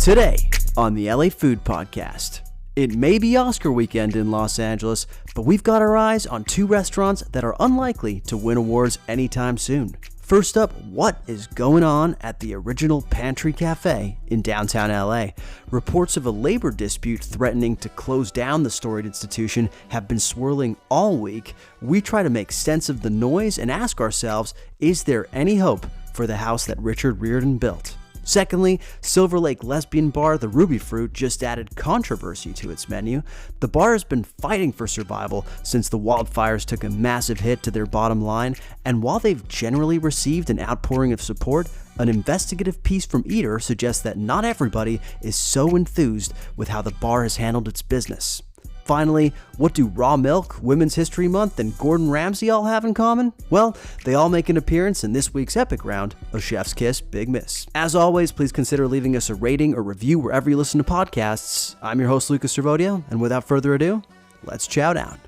Today on the LA Food Podcast. It may be Oscar weekend in Los Angeles, but we've got our eyes on two restaurants that are unlikely to win awards anytime soon. First up, what is going on at the original Pantry Cafe in downtown LA? Reports of a labor dispute threatening to close down the storied institution have been swirling all week. We try to make sense of the noise and ask ourselves, is there any hope for the house that Richard Riordan built? Secondly, Silver Lake lesbian bar The Ruby Fruit just added controversy to its menu. The bar has been fighting for survival since the wildfires took a massive hit to their bottom line, and while they've generally received an outpouring of support, an investigative piece from Eater suggests that not everybody is so enthused with how the bar has handled its business. Finally, what do Raw Milk, Women's History Month, and Gordon Ramsey all have in common? Well, they all make an appearance in this week's epic round of Chef's Kiss Big Miss. As always, please consider leaving us a rating or review wherever you listen to podcasts. I'm your host, Lucas Servodio, and without further ado, let's chow down.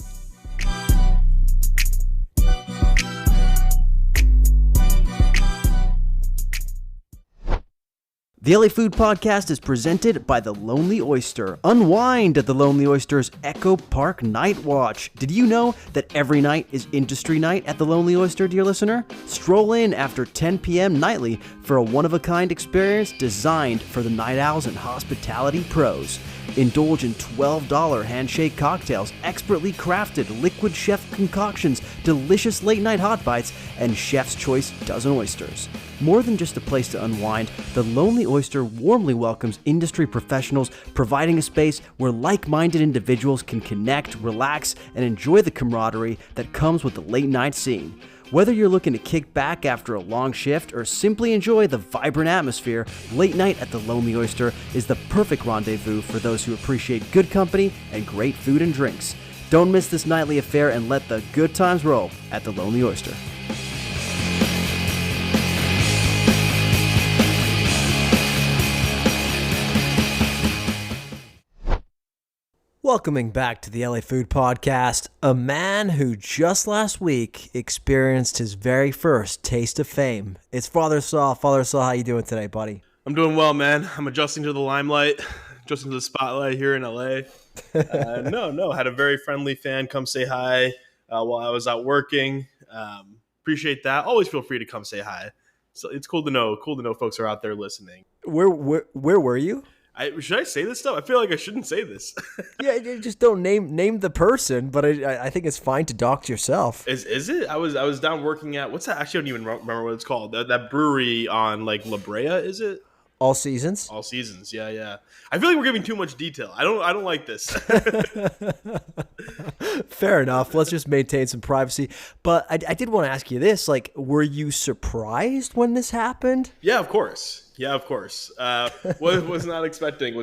The LA Food Podcast is presented by The Lonely Oyster. Unwind at The Lonely Oyster's Echo Park Night Watch. Did you know that every night is industry night at The Lonely Oyster, dear listener? Stroll in after 10 p.m. nightly for a one-of-a-kind experience designed for the night owls and hospitality pros. Indulge in $12 handshake cocktails, expertly crafted liquid chef concoctions, delicious late-night hot bites, and Chef's Choice dozen oysters. More than just a place to unwind, The Lonely Oyster warmly welcomes industry professionals, providing a space where like-minded individuals can connect, relax, and enjoy the camaraderie that comes with the late-night scene. Whether you're looking to kick back after a long shift or simply enjoy the vibrant atmosphere, late night at The Lonely Oyster is the perfect rendezvous for those who appreciate good company and great food and drinks. Don't miss this nightly affair and let the good times roll at The Lonely Oyster. Welcoming back to the LA Food Podcast, a man who just last week experienced his very first taste of fame. It's Father Saul. Father Saul, how you doing today, buddy? I'm doing well, man. I'm adjusting to the limelight, adjusting to the spotlight here in LA. Had a very friendly fan come say hi while I was out working. Appreciate that. Always feel free to come say hi. So it's cool to know folks are out there listening. Where were you? Should I say this stuff? I feel like I shouldn't say this. Yeah, just don't name the person, but I think it's fine to dox yourself. Is it? I was down working at, what's that? Actually, I don't even remember what it's called. That brewery on like La Brea, is it? All Seasons? All Seasons, yeah. I feel like we're giving too much detail. I don't like this. Fair enough. Let's just maintain some privacy. But I did want to ask you this, like, were you surprised when this happened? Yeah, of course. Was not expecting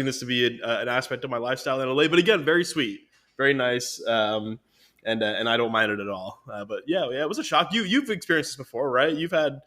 this to be an aspect of my lifestyle in LA. But again, very sweet, very nice, and I don't mind it at all. But yeah, it was a shock. You've experienced this before, right? You've had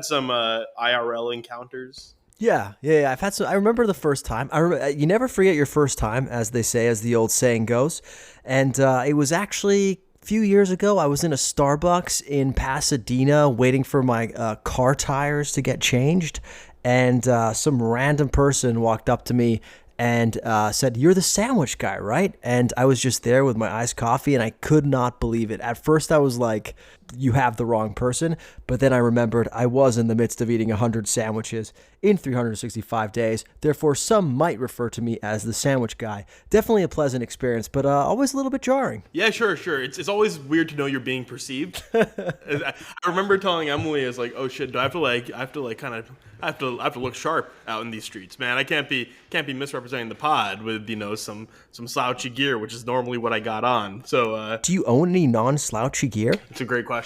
some IRL encounters. Yeah. I've had some. I remember the first time. You never forget your first time, as they say, as the old saying goes. And it was actually a few years ago. I was in a Starbucks in Pasadena waiting for my car tires to get changed. And some random person walked up to me and said, "You're the sandwich guy, right?" And I was just there with my iced coffee, and I could not believe it. At first, I was like, you have the wrong person. But then I remembered I was in the midst of eating 100 sandwiches in 365 days. Therefore, some might refer to me as the sandwich guy. Definitely a pleasant experience, but always a little bit jarring. Yeah, sure. It's always weird to know you're being perceived. I remember telling Emily, I was like, "Oh shit, do I have to look sharp out in these streets, man. I can't be misrepresenting the pod with some slouchy gear, which is normally what I got on." So, do you own any non-slouchy gear? It's a great question.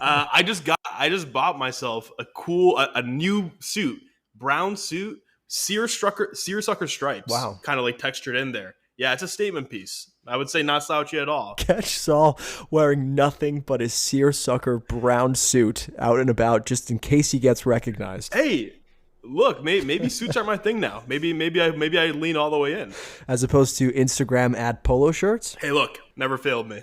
I just bought myself a new suit, brown suit, seersucker stripes. Wow, kind of like textured in there. Yeah, it's a statement piece. I would say not slouchy at all. Catch Saul wearing nothing but his seersucker brown suit out and about, just in case he gets recognized. Hey, look, maybe suits are my thing now. Maybe I lean all the way in, as opposed to Instagram ad polo shirts. Hey, look, never failed me.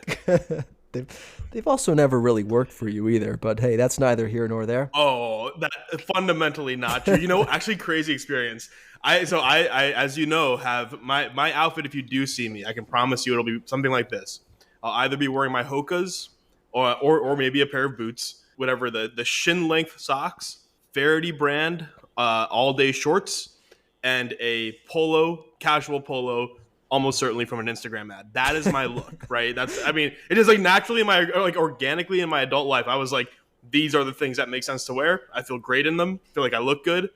They've also never really worked for you either, but hey, that's neither here nor there. Oh, that fundamentally not true. Actually, crazy experience. I as you know, have my outfit. If you do see me, I can promise you it'll be something like this. I'll either be wearing my Hokas or maybe a pair of boots, whatever, the shin length socks, Faraday brand all day shorts, and a casual polo, almost certainly from an Instagram ad. That is my look, right? It is like naturally organically in my adult life, I was like, these are the things that make sense to wear. I feel great in them. Feel like I look good.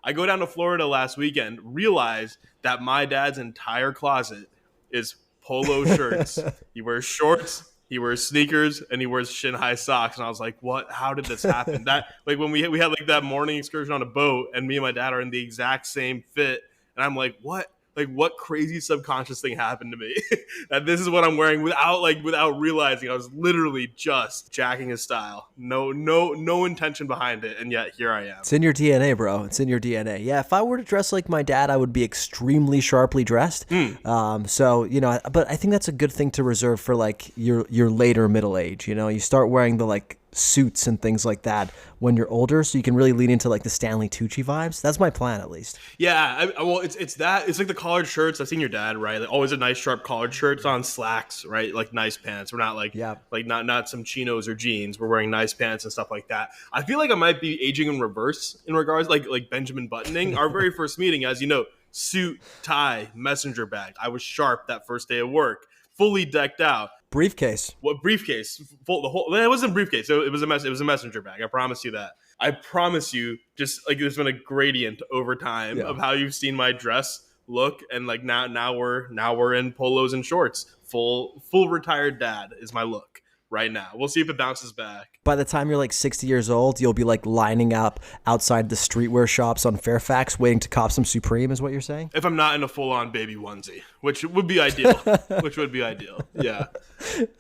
I go down to Florida last weekend, realize that my dad's entire closet is polo shirts. He wears shorts, he wears sneakers, and he wears shin high socks. And I was like, what? How did this happen? That, like, when we had like that morning excursion on a boat, and me and my dad are in the exact same fit, and I'm like, what? Like, what crazy subconscious thing happened to me that this is what I'm wearing without realizing? I was literally just jacking his style. No intention behind it, and yet here I am. It's in your DNA, bro. It's in your DNA. Yeah, if I were to dress like my dad, I would be extremely sharply dressed. So, but I think that's a good thing to reserve for like your later middle age. You start wearing the like suits and things like that when you're older, so you can really lean into like the Stanley Tucci vibes. That's my plan, at least. Yeah, it's like the collared shirts. I've seen your dad, right? Like, always a nice sharp collared shirt. It's on slacks, right? Like nice pants. We're not like not some chinos or jeans. We're wearing nice pants and stuff like that. I feel like I might be aging in reverse in regards like Benjamin buttoning. Our very first meeting, as you know, suit, tie, messenger bag. I was sharp that first day of work, fully decked out. Briefcase. What briefcase? It wasn't a briefcase. It was a messenger bag. I promise you that. I promise you, just like there's been a gradient over time of how you've seen my dress look, and like now we're in polos and shorts. Full retired dad is my look right now. We'll see if it bounces back. By the time you're like 60 years old, you'll be like lining up outside the streetwear shops on Fairfax waiting to cop some Supreme, is what you're saying? If I'm not in a full-on baby onesie, which would be ideal. Yeah.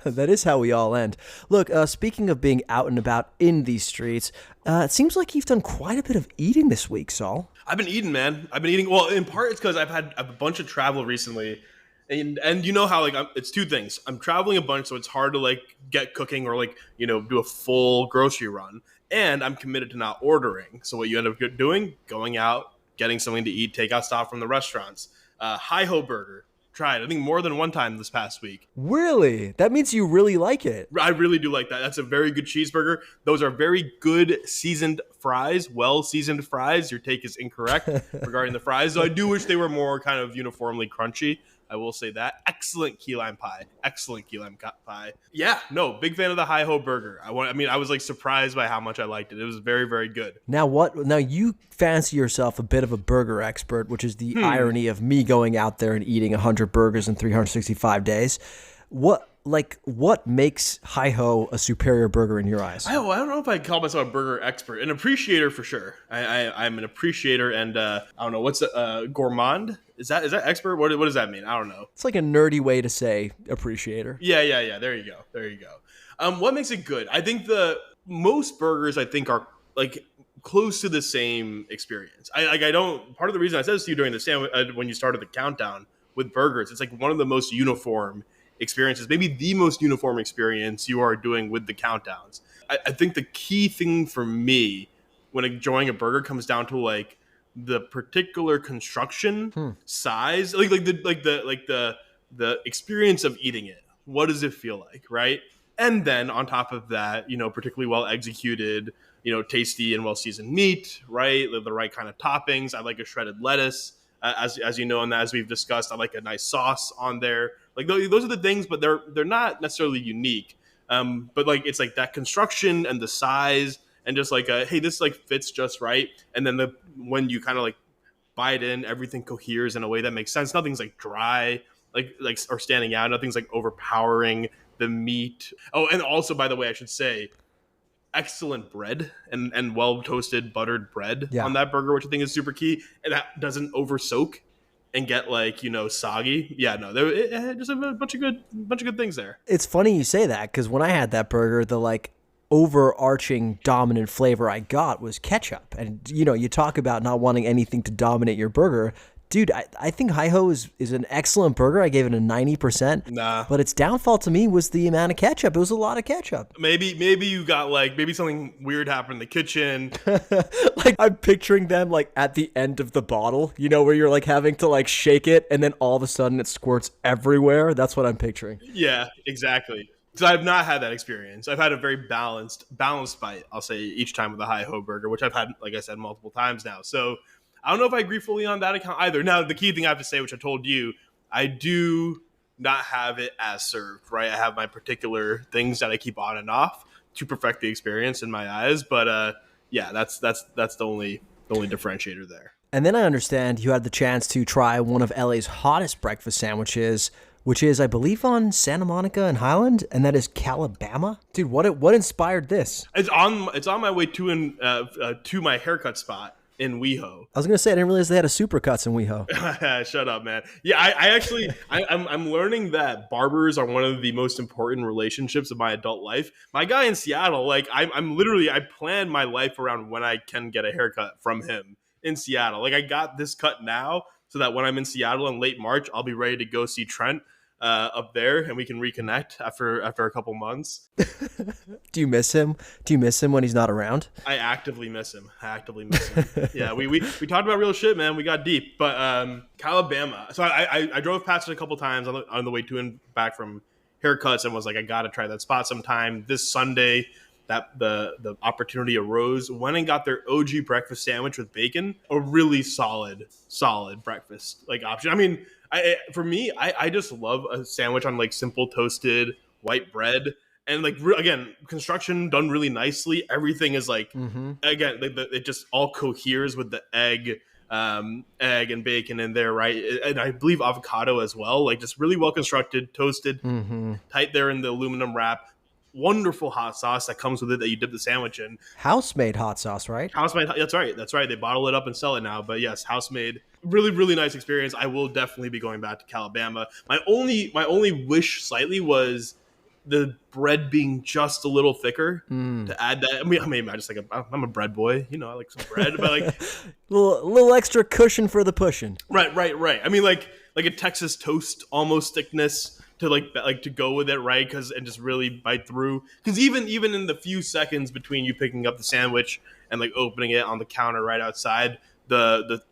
That is how we all end. Look, speaking of being out and about in these streets, it seems like you've done quite a bit of eating this week, Saul. I've been eating, man. Well, in part it's because I've had a bunch of travel recently. And you know how it's two things. I'm traveling a bunch, so it's hard to like get cooking or do a full grocery run. And I'm committed to not ordering. So what you end up doing, going out, getting something to eat, takeout stuff from the restaurants. Hi-Ho Burger. Tried, I think, more than one time this past week. Really? That means you really like it. I really do like that. That's a very good cheeseburger. Those are very good seasoned fries, well-seasoned fries. Your take is incorrect regarding the fries. So I do wish they were more kind of uniformly crunchy. I will say that. Excellent key lime pie. Yeah, no, big fan of the Hi-Ho Burger. I was like surprised by how much I liked it. It was very, very good. Now you fancy yourself a bit of a burger expert, which is the irony of me going out there and eating 100 burgers in 365 days. What makes Hi-Ho a superior burger in your eyes? I don't know if I call myself a burger expert. An appreciator for sure. I'm an appreciator, and I don't know, what's gourmand? Is that expert? What does that mean? I don't know. It's like a nerdy way to say appreciator. Yeah. There you go. What makes it good? I think most burgers are like close to the same experience. Part of the reason I said this to you during the when you started the countdown with burgers, it's like one of the most uniform experiences, maybe the most uniform experience you are doing with the countdowns. I think the key thing for me when enjoying a burger comes down to like the particular construction, size, like the experience of eating it. What does it feel like, right? And then on top of that, particularly well executed, tasty and well seasoned meat, right? The right kind of toppings. I like a shredded lettuce, as you know, and as we've discussed, I like a nice sauce on there. Like those are the things, but they're not necessarily unique. But like it's like that construction and the size, and just like hey, this like fits just right. And then when you kind of like bite in, everything coheres in a way that makes sense. Nothing's like dry, like or standing out. Nothing's like overpowering the meat. Oh, and also, by the way, I should say, excellent bread and well toasted buttered bread on that burger, which I think is super key. And that doesn't over soak and get soggy. Yeah, no, just a bunch of good things there. It's funny you say that, because when I had that burger, the overarching dominant flavor I got was ketchup. And you talk about not wanting anything to dominate your burger. Dude, I think Hi-Ho is an excellent burger. I gave it a 90%. Nah. But its downfall to me was the amount of ketchup. It was a lot of ketchup. Maybe you got maybe something weird happened in the kitchen. Like, I'm picturing them like at the end of the bottle, where you're like having to like shake it and then all of a sudden it squirts everywhere. That's what I'm picturing. Yeah, exactly. So I've not had that experience. I've had a very balanced bite, I'll say, each time with the Hi-Ho burger, which I've had, like I said, multiple times now. So I don't know if I agree fully on that account either. Now, the key thing I have to say, which I told you, I do not have it as served, right? I have my particular things that I keep on and off to perfect the experience in my eyes. But yeah, that's the only differentiator there. And then I understand you had the chance to try one of LA's hottest breakfast sandwiches, which is, I believe, on Santa Monica and Highland, and that is Calabama. Dude, what inspired this? It's on my way to my haircut spot in WeHo. I was gonna say, I didn't realize they had a Supercuts in WeHo. Shut up, man. Yeah, I actually I'm learning that barbers are one of the most important relationships of my adult life. My guy in Seattle, like I'm literally, I plan my life around when I can get a haircut from him in Seattle. Like, I got this cut now so that when I'm in Seattle in late March, I'll be ready to go see Trent up there, and we can reconnect after a couple months. Do you miss him? Do you miss him when he's not around? I actively miss him. Yeah, we talked about real shit, man. We got deep. But Calabama. So I drove past it a couple times on the way to and back from haircuts, and was like, I gotta try that spot sometime. This Sunday, that the opportunity arose. Went and got their OG breakfast sandwich with bacon. A really solid breakfast option. I mean, for me, I just love a sandwich on simple toasted white bread, and again, construction done really nicely. Everything is again, it just all coheres with the egg and bacon in there, right? And I believe avocado as well. Just really well constructed, toasted, tight there in the aluminum wrap. Wonderful hot sauce that comes with it that you dip the sandwich in. House-made hot sauce, right? House-made, that's right. They bottle it up and sell it now. But yes, house-made. Really, really nice experience. I will definitely be going back to Calabama. My only wish slightly was the bread being just a little thicker to add that. I mean, I'm a bread boy. I like some bread, but little extra cushion for the pushing. Right. I mean, like a Texas toast almost thickness to to go with it, right? And just really bite through. Because even in the few seconds between you picking up the sandwich and opening it on the counter right outside, the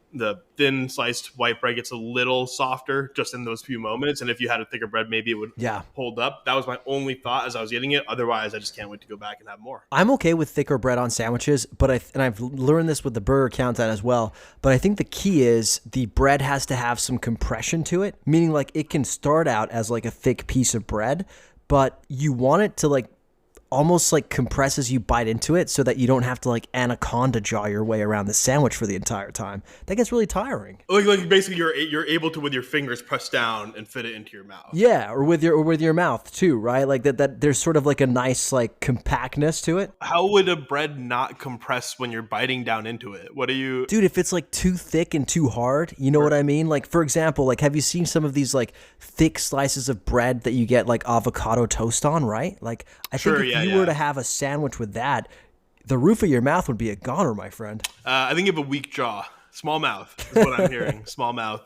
thin sliced white bread gets a little softer just in those few moments. And if you had a thicker bread, maybe it would hold up. That was my only thought as I was eating it. Otherwise, I just can't wait to go back and have more. I'm okay with thicker bread on sandwiches, but I've learned this with the burger countdown as well. But I think the key is the bread has to have some compression to it, meaning it can start out as a thick piece of bread, but you want it to almost compress as you bite into it so that you don't have to anaconda jaw your way around the sandwich for the entire time. That gets really tiring. Basically you're able to with your fingers press down and fit it into your mouth. Yeah, or with your mouth too, right? That there's sort of a nice compactness to it. How would a bread not compress when you're biting down into it? What do you... Dude, if it's too thick and too hard, you know what I mean? For example, have you seen some of these thick slices of bread that you get avocado toast on, right? I think if you were to have a sandwich with that, the roof of your mouth would be a goner, my friend. I think you have a weak jaw. Small mouth is what I'm hearing. Small mouth.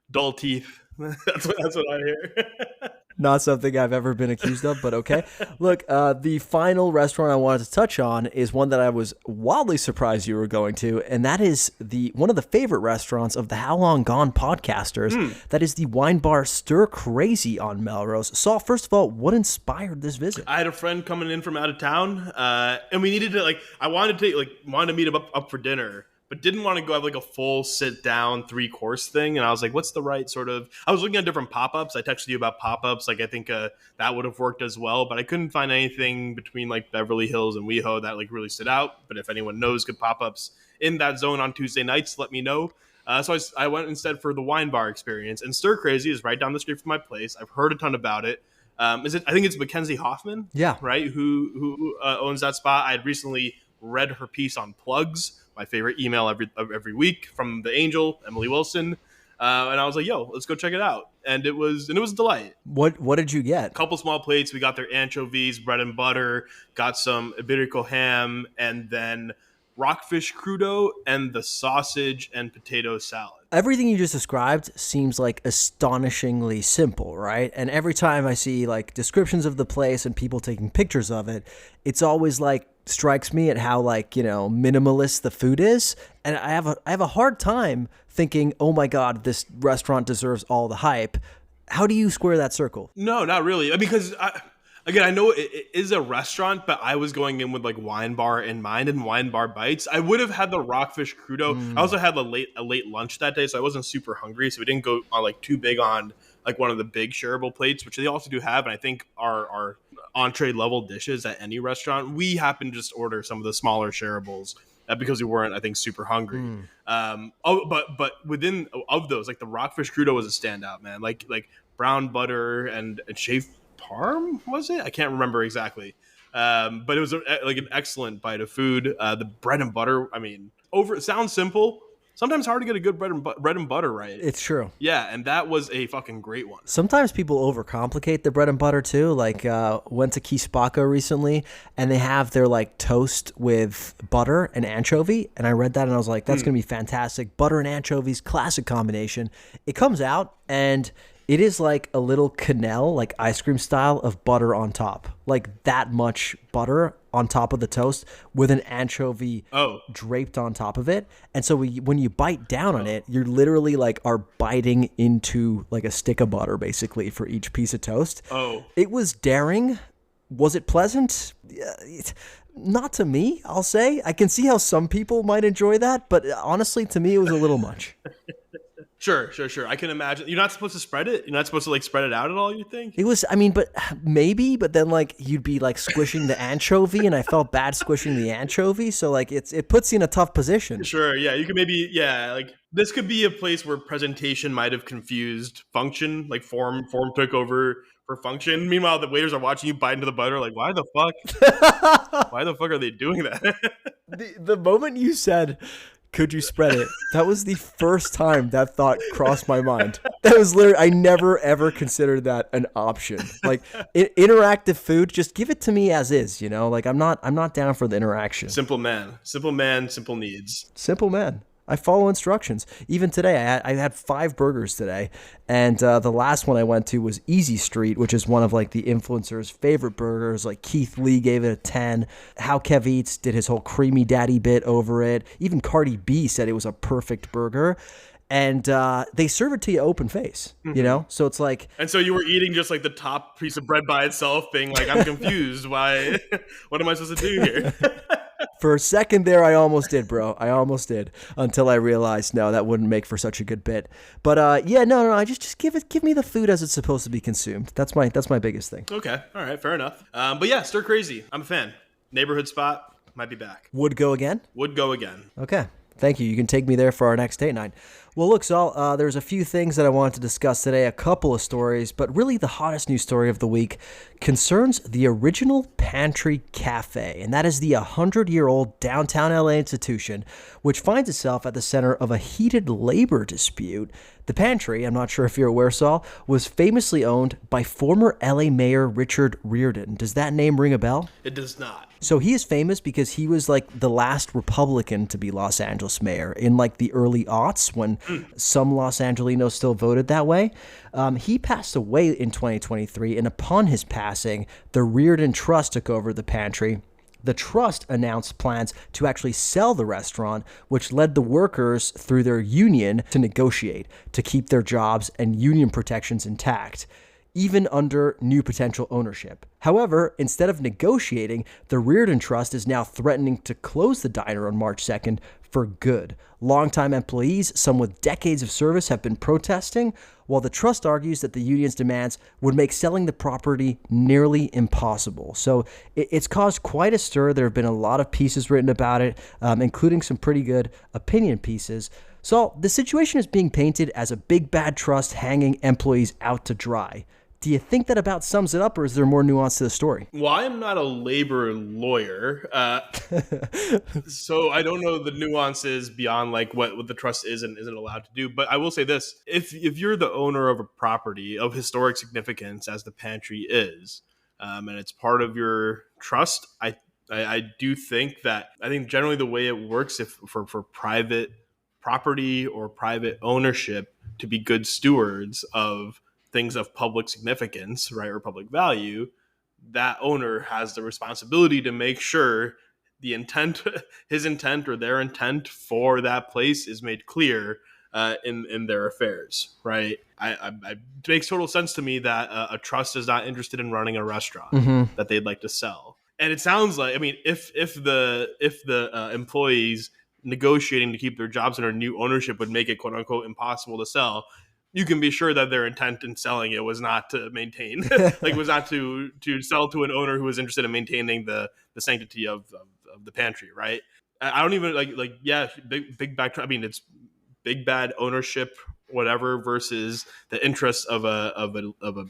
Dull teeth. That's what I hear. Not something I've ever been accused of, but okay. Look, the final restaurant I wanted to touch on is one that I was wildly surprised you were going to, and that is one of the favorite restaurants of the How Long Gone podcasters. That is the wine bar Stir Crazy on Melrose. Saul, first of all, what inspired this visit? I had a friend coming in from out of town, and we needed to I wanted to meet him up for dinner, but didn't want to go have a full sit down 3-course thing. And I was like, what's the right sort of... I was looking at different pop-ups. I texted you about pop-ups. I think that would have worked as well, but I couldn't find anything between Beverly Hills and WeHo that really stood out. But if anyone knows good pop-ups in that zone on Tuesday nights, let me know. So I went instead for the wine bar experience, and Stir Crazy is right down the street from my place. I've heard a ton about it. I think it's Mackenzie Hoffman, right, who owns that spot. I had recently read her piece on plugs, my favorite email every week from the Angel, Emily Wilson, and I was like, "Yo, let's go check it out." And it was a delight. What did you get? A couple small plates. We got their anchovies, bread and butter. Got some Iberico ham, and then rockfish crudo and the sausage and potato salad. Everything you just described seems like astonishingly simple, right? And every time I see like descriptions of the place and people taking pictures of it, it's always like strikes me at how like, minimalist the food is. And I have a hard time thinking, oh my God, this restaurant deserves all the hype. How do you square that circle? No, not really. Because again, I know it is a restaurant, but I was going in with like wine bar in mind and wine bar bites. I would have had the rockfish crudo. I also had a late lunch that day, so I wasn't super hungry. So we didn't go on like too big on like one of the big shareable plates, which they also do have, and I think are entree level dishes at any restaurant. We happened to just order some of the smaller shareables because we weren't, I think, super hungry. But within of those, like the rockfish crudo was a standout, man. Like brown butter and shaved parm, was it? I can't remember exactly. But it was like an excellent bite of food. The bread and butter, I mean, it sounds simple. Sometimes hard to get a good bread and butter right. It's true. Yeah, and that was a fucking great one. Sometimes people overcomplicate the bread and butter too. Like went to Key Spaco recently, and they have their like toast with butter and anchovy. And I read that and I was like, that's gonna be fantastic. Butter and anchovies, classic combination. It comes out and it is like a little quenelle, like ice cream style of butter on top. Like that much butter on top of the toast with an anchovy draped on top of it. And so when you bite down on it, you're literally like are biting into like a stick of butter basically for each piece of toast. It was daring. Was it pleasant? Not to me, I'll say. I can see how some people might enjoy that, but honestly, to me, it was a little much. Sure. I can imagine. You're not supposed to spread it? You're not supposed to like spread it out at all, you think? It was, I mean, but maybe, but then like you'd be like squishing the anchovy and I felt bad squishing the anchovy. So like it puts you in a tough position. Sure. Yeah. You could maybe, like this could be a place where presentation might have confused function, like form took over for function. Meanwhile, the waiters are watching you bite into the butter like, why the fuck are they doing that? The moment you said, could you spread it? That was the first time that thought crossed my mind. That was literally, I never ever considered that an option. Like interactive food, just give it to me as is, Like I'm not down for the interaction. Simple man, simple needs. Simple man. I follow instructions. Even today, I had 5 burgers today, and the last one I went to was Easy Street, which is one of like the influencers' favorite burgers. Like Keith Lee gave it a 10. How Kev Eats did his whole creamy daddy bit over it. Even Cardi B said it was a perfect burger. And they serve it to you open face, So it's like... And so you were eating just like the top piece of bread by itself, being like, I'm confused. Why? What am I supposed to do here? For a second there, I almost did, bro. I almost did until I realized, no, that wouldn't make for such a good bit. But no. I just give me the food as it's supposed to be consumed. That's my biggest thing. Okay, all right, fair enough. But yeah, Stir Crazy. I'm a fan. Neighborhood spot, might be back. Would go again. Okay. Thank you. You can take me there for our next date night. Well, look, Saul, there's a few things that I wanted to discuss today, a couple of stories, but really the hottest news story of the week concerns the original Pantry Cafe, and that is the 100-year-old downtown LA institution, which finds itself at the center of a heated labor dispute. The Pantry, I'm not sure if you're aware, Saul, was famously owned by former LA Mayor Richard Riordan. Does that name ring a bell? It does not. So he is famous because he was like the last Republican to be Los Angeles mayor in like the early aughts when some Los Angelinos still voted that way. He passed away in 2023, and upon his passing, the Riordan Trust took over the Pantry. The trust announced plans to actually sell the restaurant, which led the workers through their union to negotiate to keep their jobs and union protections intact, even under new potential ownership. However, instead of negotiating, the Riordan Trust is now threatening to close the diner on March 2nd for good. Longtime employees, some with decades of service, have been protesting, while the trust argues that the union's demands would make selling the property nearly impossible. So it's caused quite a stir. There have been a lot of pieces written about it, including some pretty good opinion pieces. So the situation is being painted as a big bad trust hanging employees out to dry. Do you think that about sums it up, or is there more nuance to the story? Well, I am not a labor lawyer, so I don't know the nuances beyond like what the trust is and isn't allowed to do. But I will say this: if you're the owner of a property of historic significance, as the Pantry is, and it's part of your trust, I do think that generally the way it works, if for private property or private ownership to be good stewards of things of public significance, right, or public value, that owner has the responsibility to make sure the intent, his intent or their intent for that place is made clear in their affairs, right? It makes total sense to me that a trust is not interested in running a restaurant that they'd like to sell. And it sounds like, I mean, if the employees negotiating to keep their jobs under new ownership would make it quote unquote impossible to sell, you can be sure that their intent in selling it was not to maintain, like was not to sell to an owner who was interested in maintaining the sanctity of the pantry, right? I don't even yeah, big back. I mean, it's big bad ownership, whatever, versus the interests of a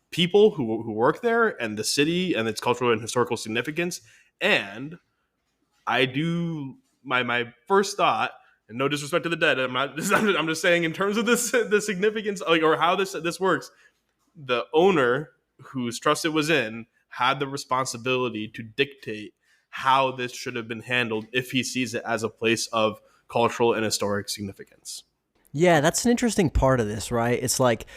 people who work there and the city and its cultural and historical significance. And I do my first thought, and no disrespect to the dead, I'm just saying in terms of this the significance, or how this works. The owner whose trust it was in had the responsibility to dictate how this should have been handled if he sees it as a place of cultural and historic significance. Yeah, that's an interesting part of this, right? It's like,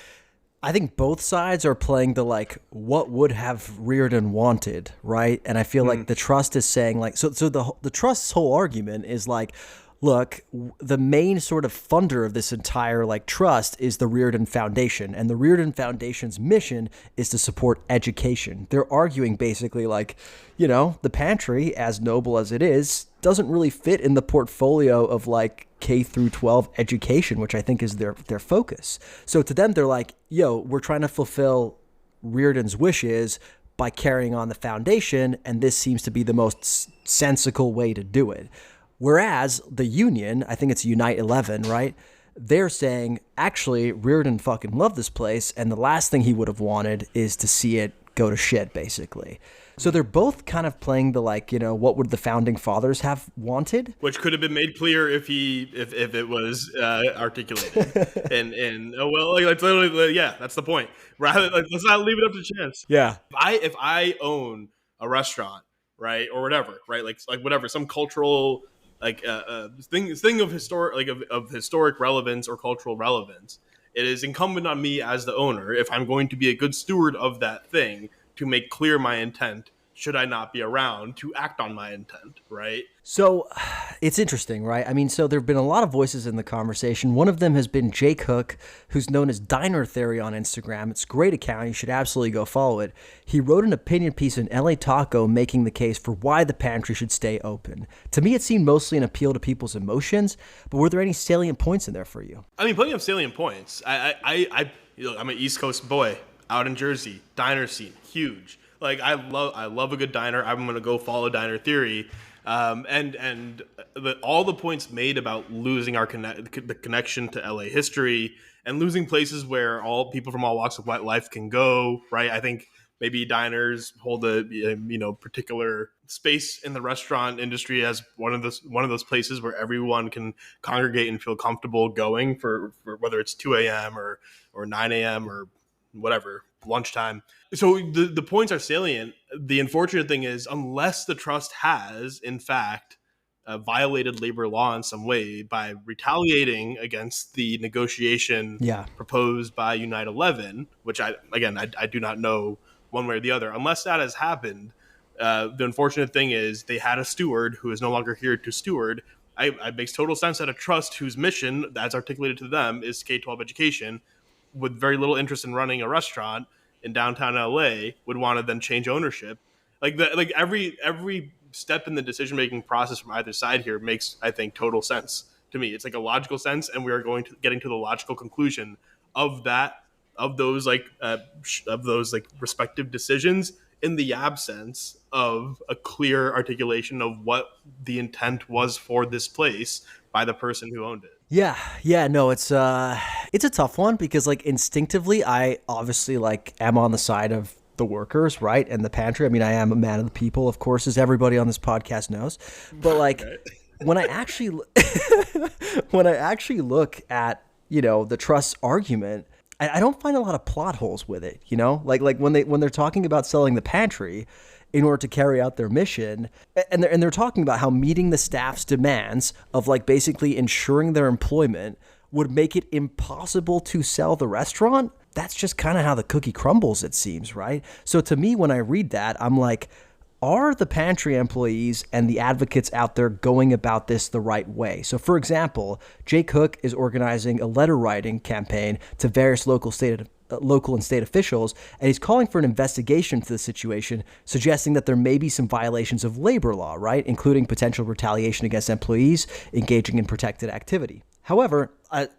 I think both sides are playing the what would have Riordan wanted, right? And I feel like the trust is saying so the trust's whole argument is look, the main sort of funder of this entire trust is the Riordan Foundation, and the Riordan Foundation's mission is to support education. They're arguing basically the pantry, as noble as it is, doesn't really fit in the portfolio of K through 12 education, which I think is their focus. So to them, they're like, yo, we're trying to fulfill Riordan's wishes by carrying on the foundation, and this seems to be the most sensical way to do it. Whereas the union, I think it's Unite 11, right? They're saying, actually, Riordan fucking loved this place, and the last thing he would have wanted is to see it go to shit, basically. So they're both kind of playing the what would the founding fathers have wanted? Which could have been made clear if it was articulated. and that's literally, yeah, that's the point. Rather, let's not leave it up to chance. Yeah. If I own a restaurant, right, or whatever, right, like whatever, some cultural thing of historic relevance or cultural relevance, it is incumbent on me as the owner, if I'm going to be a good steward of that thing, to make clear my intent, should I not be around, to act on my intent, right? So it's interesting, right? I mean, so there have been a lot of voices in the conversation. One of them has been Jake Hook, who's known as Diner Theory on Instagram. It's a great account. You should absolutely go follow it. He wrote an opinion piece in LA Taco making the case for why the pantry should stay open. To me, it seemed mostly an appeal to people's emotions, but were there any salient points in there for you? I mean, plenty of salient points. I'm an East Coast boy out in Jersey. Diner scene, huge. I love a good diner. I'm going to go follow Diner Theory. And all the points made about losing the connection to LA history and losing places where all people from all walks of life can go, right? I think maybe diners hold a particular space in the restaurant industry as one of those places where everyone can congregate and feel comfortable going for whether it's 2 a.m. or 9 a.m. or whatever, lunchtime. So the points are salient. The unfortunate thing is, unless the trust has, in fact, violated labor law in some way by retaliating against the negotiation proposed by Unite 11, which I do not know one way or the other. Unless that has happened, the unfortunate thing is they had a steward who is no longer here to steward. It makes total sense that a trust whose mission, as articulated to them, is K-12 education, with very little interest in running a restaurant in downtown LA, would want to then change ownership. Every step in the decision-making process from either side here makes, I think, total sense to me. It's a logical sense, and we are getting to the logical conclusion of those respective decisions in the absence of a clear articulation of what the intent was for this place by the person who owned it. Yeah, no, it's a tough one because instinctively I obviously am on the side of the workers, right? And the pantry. I mean, I am a man of the people, of course, as everybody on this podcast knows. But when I actually look at, the trust's argument, I don't find a lot of plot holes with it, when they're talking about selling the pantry, in order to carry out their mission. And they're talking about how meeting the staff's demands of like basically ensuring their employment would make it impossible to sell the restaurant. That's just kind of how the cookie crumbles, it seems, right? So to me, when I read that, I'm like, are the Pantry employees and the advocates out there going about this the right way? So for example, Jake Hook is organizing a letter writing campaign to various local and state officials, and he's calling for an investigation into the situation, suggesting that there may be some violations of labor law, right? Including potential retaliation against employees engaging in protected activity. However,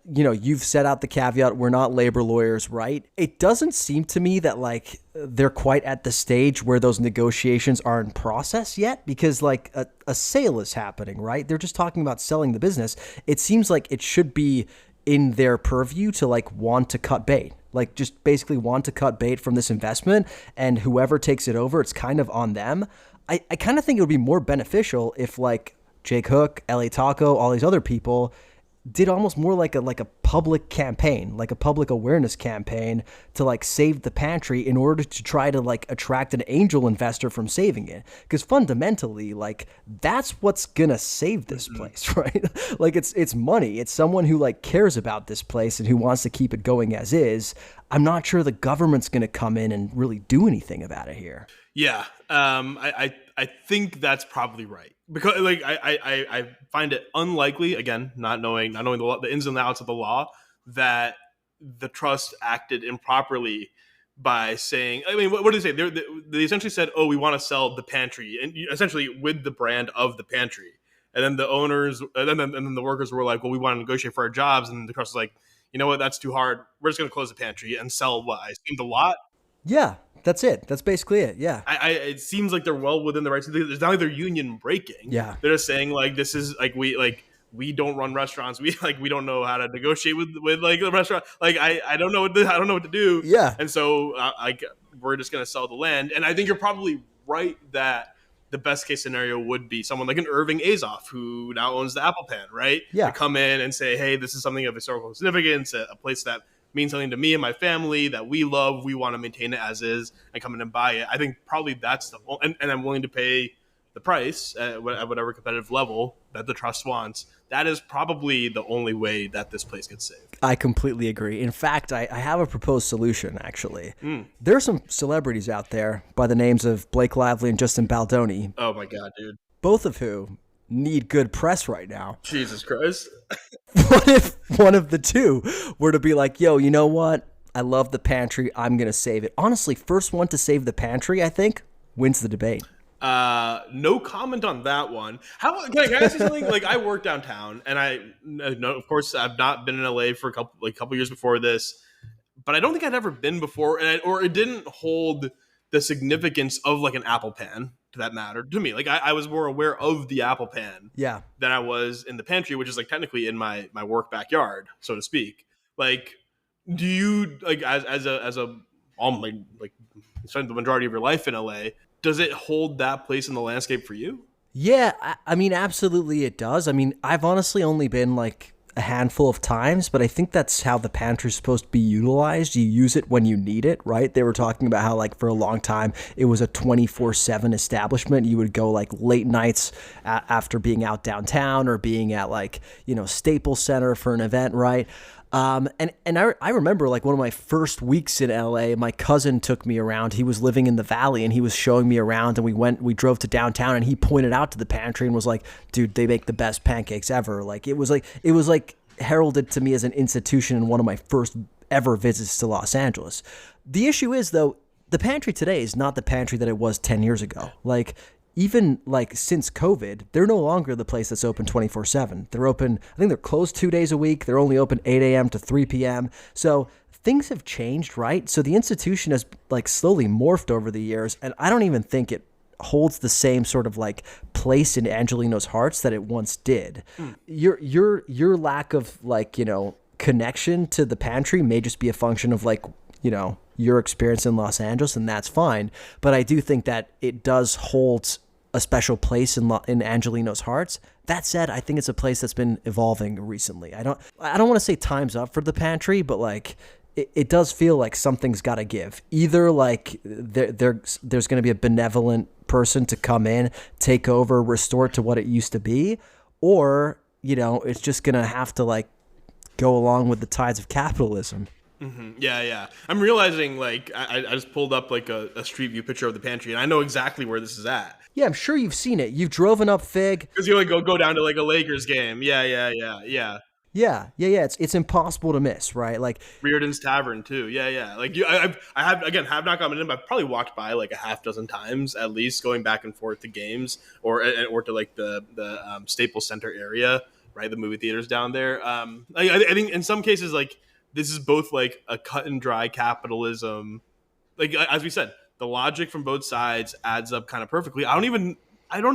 you've set out the caveat, we're not labor lawyers, right? It doesn't seem to me that like they're quite at the stage where those negotiations are in process yet, because like a sale is happening, right? They're just talking about selling the business. It seems like it should be in their purview to like want to cut bait, like just basically want to cut bait from this investment, and whoever takes it over, it's kind of on them. I kind of think it would be more beneficial if like Jake Hook, LA Taco, all these other people did almost more like a public campaign, like a public awareness campaign to like save the Pantry in order to try to like attract an angel investor from saving it. Because fundamentally, like that's what's gonna save this place, right? Like it's money. It's someone who like cares about this place and who wants to keep it going as is. I'm not sure the government's gonna come in and really do anything about it here. Yeah, I think that's probably right, because like I find it unlikely, again, not knowing the ins and outs of the law, that the trust acted improperly by saying, I mean, what did they say? They essentially said, "Oh, we want to sell the Pantry," and essentially with the brand of the Pantry. And then the owners, and then the workers were like, "Well, we want to negotiate for our jobs," and the trust was like, "You know what? That's too hard. We're just going to close the Pantry and sell what I assume the lot." Yeah. That's it. That's basically it. Yeah. It seems like they're well within the rights. There's not like they're union breaking. Yeah. They're just saying like, this is like, we don't run restaurants. We don't know how to negotiate with like the restaurant. Like I don't know what to do. Yeah. And so we're just gonna sell the land. And I think you're probably right that the best case scenario would be someone like an Irving Azoff, who now owns the Apple Pan, right? Yeah. To come in and say, hey, this is something of historical significance, a place that means something to me and my family that we love. We want to maintain it as is, and come in and buy it. I think probably that's and I'm willing to pay the price at whatever competitive level that the trust wants. That is probably the only way that this place gets saved. I completely agree. In fact, I have a proposed solution, actually. There are some celebrities out there by the names of Blake Lively and Justin Baldoni. Oh my God, dude. Both of whom need good press right now. Jesus Christ. What if one of the two were to be like, yo, you know what? I love the Pantry. I'm going to save it. Honestly, first one to save the Pantry, I think, wins the debate. No comment on that one. Can I ask you something? Like, I work downtown, and of course, I've not been in LA for a couple years before this, but I don't think I'd ever been before, or it didn't hold the significance of like an Apple Pan, to that matter, to me. Like I was more aware of the Apple Pan than I was in the Pantry, which is like technically in my work backyard, so to speak. Like, do you like as a like spend the majority of your life in LA, does it hold that place in the landscape for you? Yeah, I mean, absolutely it does. I mean, I've honestly only been like a handful of times, but I think that's how the Pantry is supposed to be utilized. You use it when you need it, right? They were talking about how like for a long time it was a 24/7 establishment. You would go like late nights after being out downtown or being at like, Staples Center for an event, right? And I remember like one of my first weeks in LA, my cousin took me around. He was living in the Valley and he was showing me around, and we drove to downtown, and he pointed out to the Pantry and was like, dude, they make the best pancakes ever. Like it was like heralded to me as an institution in one of my first ever visits to Los Angeles. The issue is though, the Pantry today is not the Pantry that it was 10 years ago. Like, even like since COVID, they're no longer the place that's open 24/7. They're open, I think they're closed 2 days a week. They're only open 8 a.m. to 3 p.m. So things have changed, right? So the institution has like slowly morphed over the years, and I don't even think it holds the same sort of like place in Angelino's hearts that it once did. Your lack of like, connection to the Pantry may just be a function of like, your experience in Los Angeles, and that's fine. But I do think that it does hold a special place in Angelino's hearts. That said, I think it's a place that's been evolving recently. I don't want to say time's up for the Pantry, but like it does feel like something's got to give. Either like there's going to be a benevolent person to come in, take over, restore it to what it used to be, or, it's just going to have to like go along with the tides of capitalism. Mm-hmm. Yeah. I'm realizing, like, I just pulled up like a street view picture of the Pantry, and I know exactly where this is at. Yeah, I'm sure you've seen it. You've driven up Fig. Because you like go down to like a Lakers game. Yeah. Yeah. It's impossible to miss, right? Like Riordan's Tavern too. Yeah. Like I have not gone in, but I've probably walked by like a half dozen times at least, going back and forth to games or to like the Staples Center area, right? The movie theaters down there. I think in some cases, like, this is both like a cut and dry capitalism. Like, as we said, the logic from both sides adds up kind of perfectly. I don't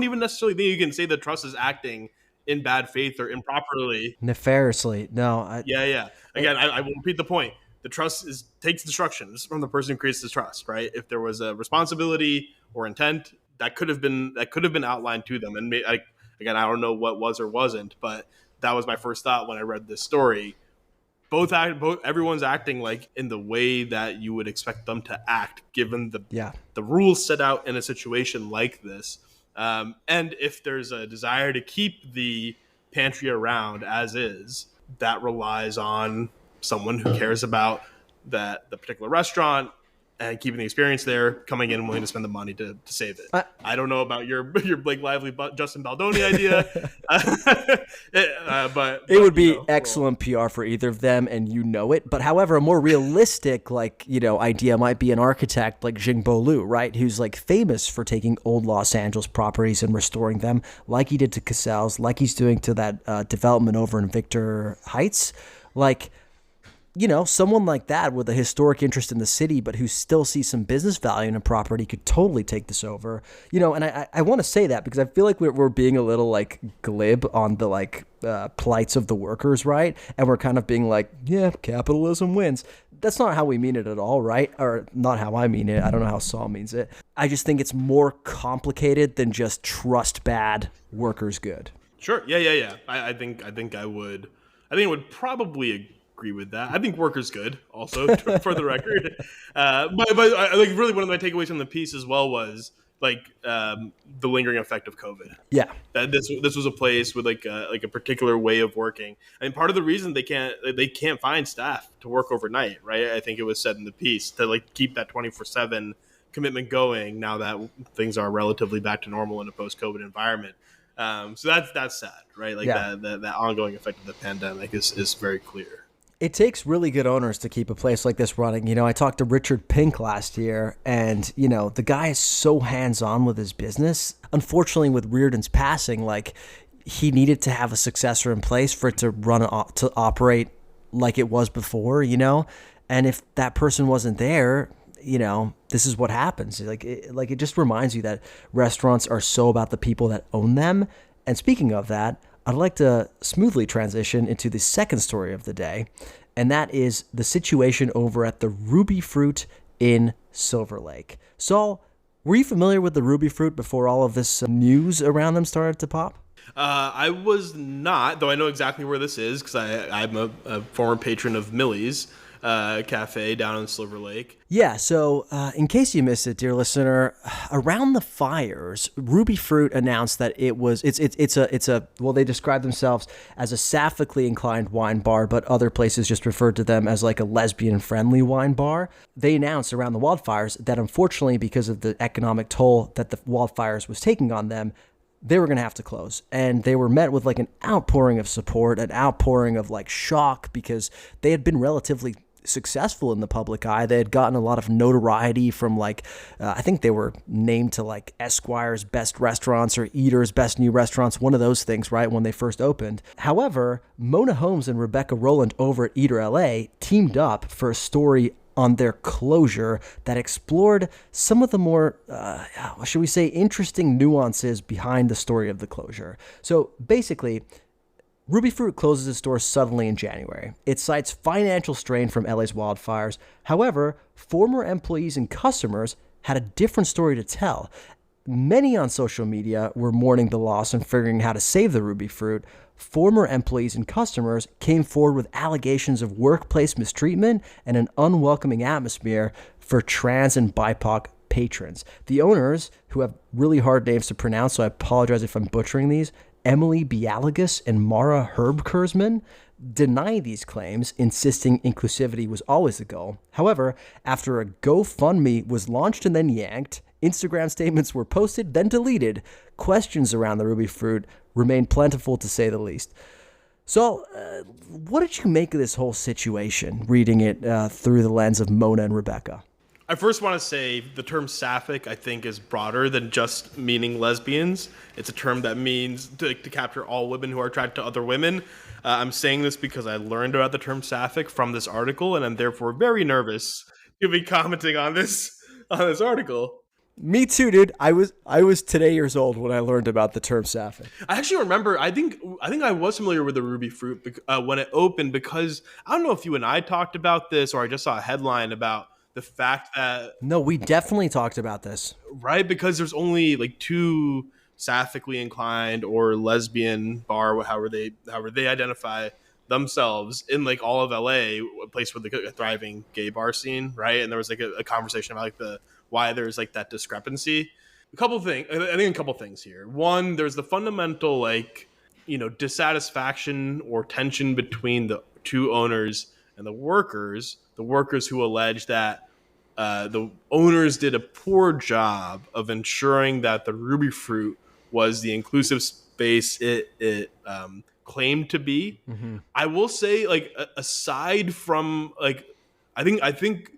even necessarily think you can say the trust is acting in bad faith or improperly. Nefariously. No. Yeah. Again, I will repeat the point. The trust takes instructions from the person who creates the trust, right? If there was a responsibility or intent, that could have been outlined to them. And again, I don't know what was or wasn't, but that was my first thought when I read this story. Everyone's acting like in the way that you would expect them to act, given the rules set out in a situation like this. And if there's a desire to keep the pantry around as is, that relies on someone who cares about the particular restaurant and keeping the experience there, coming in and willing to spend the money to save it. I don't know about your Blake Lively, Justin Baldoni idea, but it would be excellent PR for either of them, and it. But however, a more realistic idea might be an architect like Jingbo Liu, right? Who's like famous for taking old Los Angeles properties and restoring them, like he did to Cassell's, like he's doing to that development over in Victor Heights, like. Someone like that with a historic interest in the city, but who still sees some business value in a property could totally take this over. And I want to say that because I feel like we're being a little like glib on the plights of the workers, right? And we're kind of being like, yeah, capitalism wins. That's not how we mean it at all, right? Or not how I mean it. I don't know how Saul means it. I just think it's more complicated than just trust bad, workers good. Sure. Yeah. I think it would probably agree with that. I think workers good also for the record. But I think really one of my takeaways from the piece as well was like the lingering effect of COVID. Yeah. That this was a place with like a particular way of working. And part of the reason they can't find staff to work overnight, right? I think it was said in the piece to like keep that 24/7 commitment going now that things are relatively back to normal in a post-COVID environment. So that's sad, right? Like that ongoing effect of the pandemic is very clear. It takes really good owners to keep a place like this running. I talked to Richard Pink last year, and, the guy is so hands-on with his business. Unfortunately, with Riordan's passing, like, he needed to have a successor in place for it to operate like it was before, And if that person wasn't there, this is what happens. It just reminds you that restaurants are so about the people that own them. And speaking of that, I'd like to smoothly transition into the second story of the day, and that is the situation over at the Ruby Fruit in Silver Lake. Saul, were you familiar with the Ruby Fruit before all of this news around them started to pop? I was not, though I know exactly where this is because I'm a former patron of Millie's Cafe down in Silver Lake. Yeah, so in case you missed it, dear listener, around the fires, Ruby Fruit announced that they describe themselves as a sapphically inclined wine bar, but other places just referred to them as like a lesbian-friendly wine bar. They announced around the wildfires that unfortunately, because of the economic toll that the wildfires was taking on them, they were going to have to close. And they were met with like an outpouring of support, an outpouring of like shock, because they had been relatively successful in the public eye. They had gotten a lot of notoriety from I think they were named to like Esquire's best restaurants or Eater's best new restaurants, one of those things, right, when they first opened. However, Mona Holmes and Rebecca Rowland over at Eater LA teamed up for a story on their closure that explored some of the more, should we say, interesting nuances behind the story of the closure. So basically, Ruby Fruit closes its doors suddenly in January. It cites financial strain from LA's wildfires. However, former employees and customers had a different story to tell. many on social media were mourning the loss and figuring how to save the ruby fruit, former employees and customers came forward with allegations of workplace mistreatment and an unwelcoming atmosphere for trans and BIPOC patrons. The owners, who have really hard names to pronounce, so I apologize if I'm butchering these, Emily Bialagas and Mara Herbkersman, deny these claims, insisting inclusivity was always the goal. However, after a GoFundMe was launched and then yanked, Instagram statements were posted, then deleted, questions around the ruby fruit remained plentiful to say the least. So, what did you make of this whole situation, reading it through the lens of Mona and Rebecca? I first want to say the term sapphic, I think, is broader than just meaning lesbians. It's a term that means to capture all women who are attracted to other women. I'm saying this because I learned about the term sapphic from this article, and I'm therefore very nervous to be commenting on this article. Me too, dude. I was today years old when I learned about the term sapphic. I actually remember. I think I was familiar with the ruby fruit when it opened, because I don't know if you and I talked about this, or I just saw a headline about the fact that... No, we definitely talked about this. Right, because there's only like 2 sapphically inclined or lesbian bar, however they identify themselves, in like all of LA, a place with a thriving gay bar scene, right? And there was like a conversation about like why there's like that discrepancy. I think a couple things here. One, there's the fundamental like, dissatisfaction or tension between the 2 owners and the workers who allege that the owners did a poor job of ensuring that the ruby fruit was the inclusive space it claimed to be. Mm-hmm. I will say, like, aside from like, I think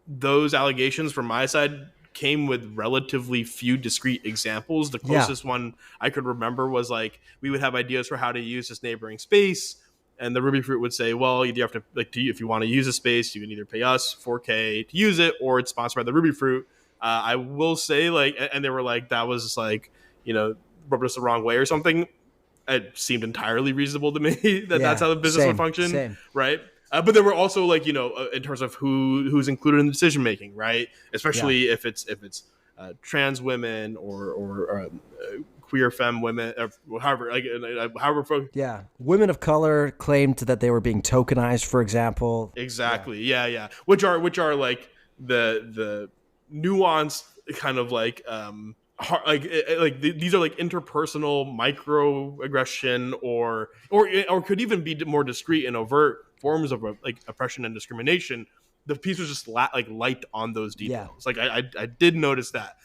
those allegations from my side came with relatively few discrete examples. The closest one I could remember was like, we would have ideas for how to use this neighboring space, and the ruby fruit would say, well, you have to, like, if you want to use a space, you can either pay us $4K to use it, or it's sponsored by the ruby fruit. I will say, like, and they were like, that was just like, rubbed us the wrong way or something. It seemed entirely reasonable to me that's how the business would function. Right. But there were also, like, in terms of who's included in the decision making, right? Especially if it's trans women or queer femme women, or however. Yeah, women of color claimed that they were being tokenized, for example. Exactly. Yeah. Which are like the nuanced kind of like these are like interpersonal microaggression or could even be more discreet and overt forms of like oppression and discrimination. The piece was just light on those details. Like I did notice that.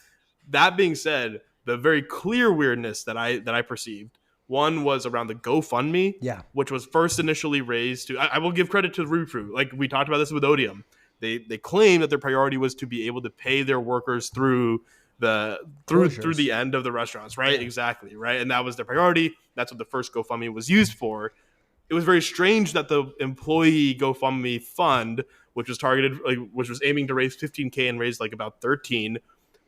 That being said, the very clear weirdness that I perceived, one was around the GoFundMe, which was first initially raised to. I will give credit to Ruby Fruit. Like we talked about this with Odium, they claim that their priority was to be able to pay their workers through the end of the restaurants, right? Yeah. Exactly, right, and that was their priority. That's what the first GoFundMe was used for. It was very strange that the employee GoFundMe fund, which was targeted, which was aiming to raise $15K and raised like about 13,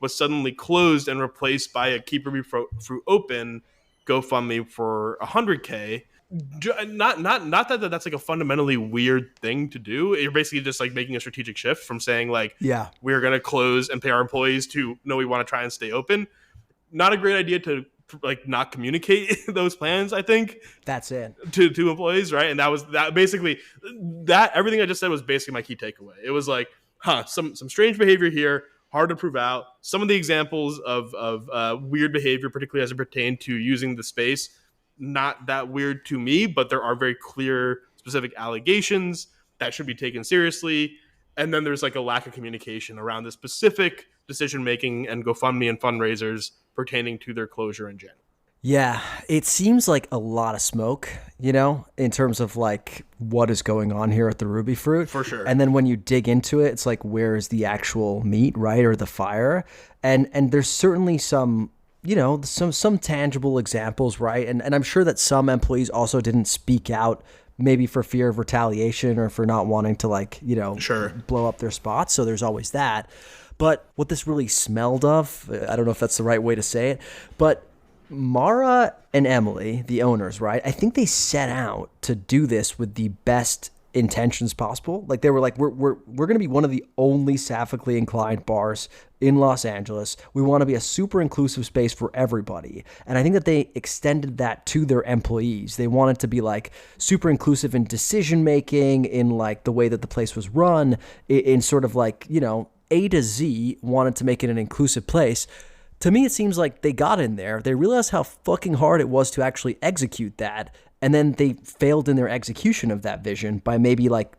was suddenly closed and replaced by a Keep Ruby Fruit Open GoFundMe for $100K. Not that that's like a fundamentally weird thing to do. You're basically just like making a strategic shift from saying like, we're going to close and pay our employees to no, we want to try and stay open. Not a great idea to like not communicate those plans. I think that's it to employees, right? And that was that basically that everything I just said was basically my key takeaway. It was like, some strange behavior here, hard to prove out. Some of the examples of weird behavior, particularly as it pertained to using the space, not that weird to me, but there are very clear specific allegations that should be taken seriously. And then there's like a lack of communication around the specific decision making and GoFundMe and fundraisers pertaining to their closure in general. Yeah, it seems like a lot of smoke, in terms of like what is going on here at the Ruby Fruit. For sure. And then when you dig into it, it's like, where is the actual meat, right? Or the fire? And there's certainly some, some tangible examples, right? And I'm sure that some employees also didn't speak out, maybe for fear of retaliation or for not wanting to blow up their spots. So there's always that. But what this really smelled of, I don't know if that's the right way to say it, but Mara and Emily, the owners, right? I think they set out to do this with the best intentions possible. Like they were like, we're going to be one of the only sappically inclined bars in Los Angeles. We want to be a super inclusive space for everybody. And I think that they extended that to their employees. They wanted to be like super inclusive in decision making, in like the way that the place was run, in sort of like, you know, A to Z, wanted to make it an inclusive place. To me, it seems like they got in there. They realized how fucking hard it was to actually execute that. And then they failed in their execution of that vision by maybe like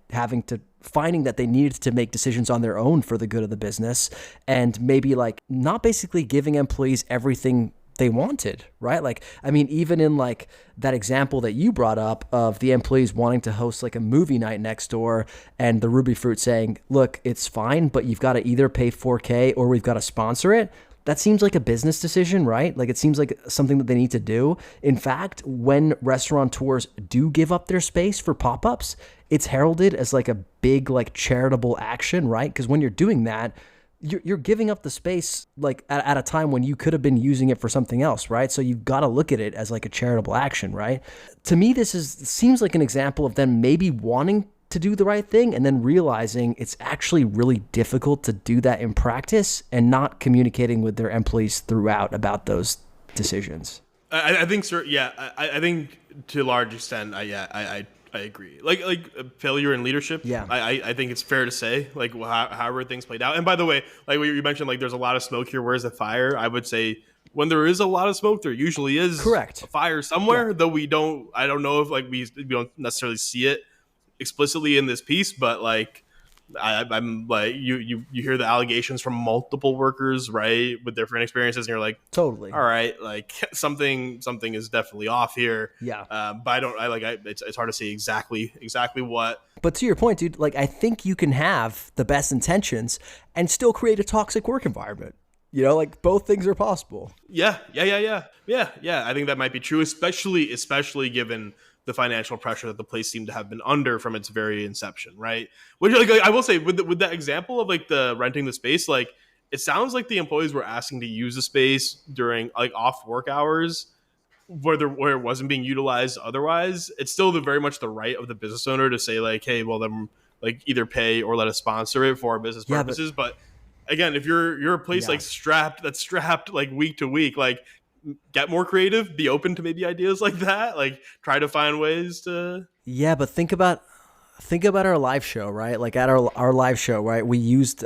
finding that they needed to make decisions on their own for the good of the business, and maybe like not basically giving employees everything they wanted, right? Like, I mean, even in like that example that you brought up of the employees wanting to host like a movie night next door and the Ruby Fruit saying, look, it's fine, but you've got to either pay $4K or we've got to sponsor it. That seems like a business decision, right? Like it seems like something that they need to do. In fact, when restaurateurs do give up their space for pop-ups, it's heralded as like a big like charitable action, right? Because when you're doing that, you're giving up the space like at a time when you could have been using it for something else, right? So you've got to look at it as like a charitable action, right? To me, seems like an example of them maybe wanting to do the right thing and then realizing it's actually really difficult to do that in practice and not communicating with their employees throughout about those decisions. I think, sir. Yeah, I think to a large extent, I agree. Like failure in leadership. Yeah. I think it's fair to say, like, however things played out. And by the way, like you mentioned, like there's a lot of smoke here. Where's the fire? I would say when there is a lot of smoke, there usually is correct a fire somewhere. Yeah. Though I don't know if like we don't necessarily see it explicitly in this piece, but like I'm like you hear the allegations from multiple workers, right, with different experiences, and you're like, totally, all right, like something is definitely off here. Yeah. But it's hard to say exactly what. But to your point, dude, like I think you can have the best intentions and still create a toxic work environment. You know, like both things are possible. Yeah. I think that might be true, especially given the financial pressure that the place seemed to have been under from its very inception, right? Which, like I will say, with that example of like the renting the space, like it sounds like the employees were asking to use the space during like off work hours, where it wasn't being utilized otherwise. It's still very much the right of the business owner to say like, hey, well then like either pay or let us sponsor it for our business purposes. But again, if you're a place like strapped like week to week, like get more creative, be open to maybe ideas like that, like try to find ways to. Yeah, but think about our live show, right? Like at our live show, right? We used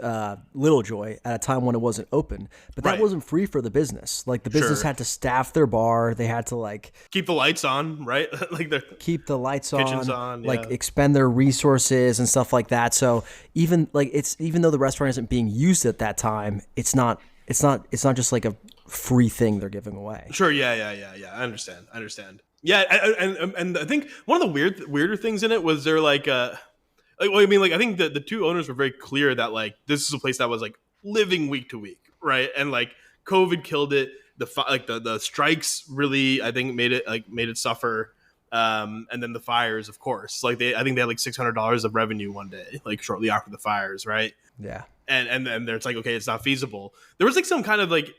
Little Joy at a time when it wasn't open, but that wasn't free for the business. Like the business had to staff their bar. They had to like keep the lights on, right? Like keep the lights kitchens on, like expend their resources and stuff like that. So even though the restaurant isn't being used at that time, it's not just like a free thing they're giving away. Sure. Yeah. I understand. Yeah. And I think one of the weirder things in it was they're like I think the two owners were very clear that like, this is a place that was like living week to week. Right. And like COVID killed it. The strikes really, I think made it suffer. And then the fires, of course, like I think they had like $600 of revenue one day, like shortly after the fires. Right. Yeah. And then it's like, okay, it's not feasible. There was like some kind of like,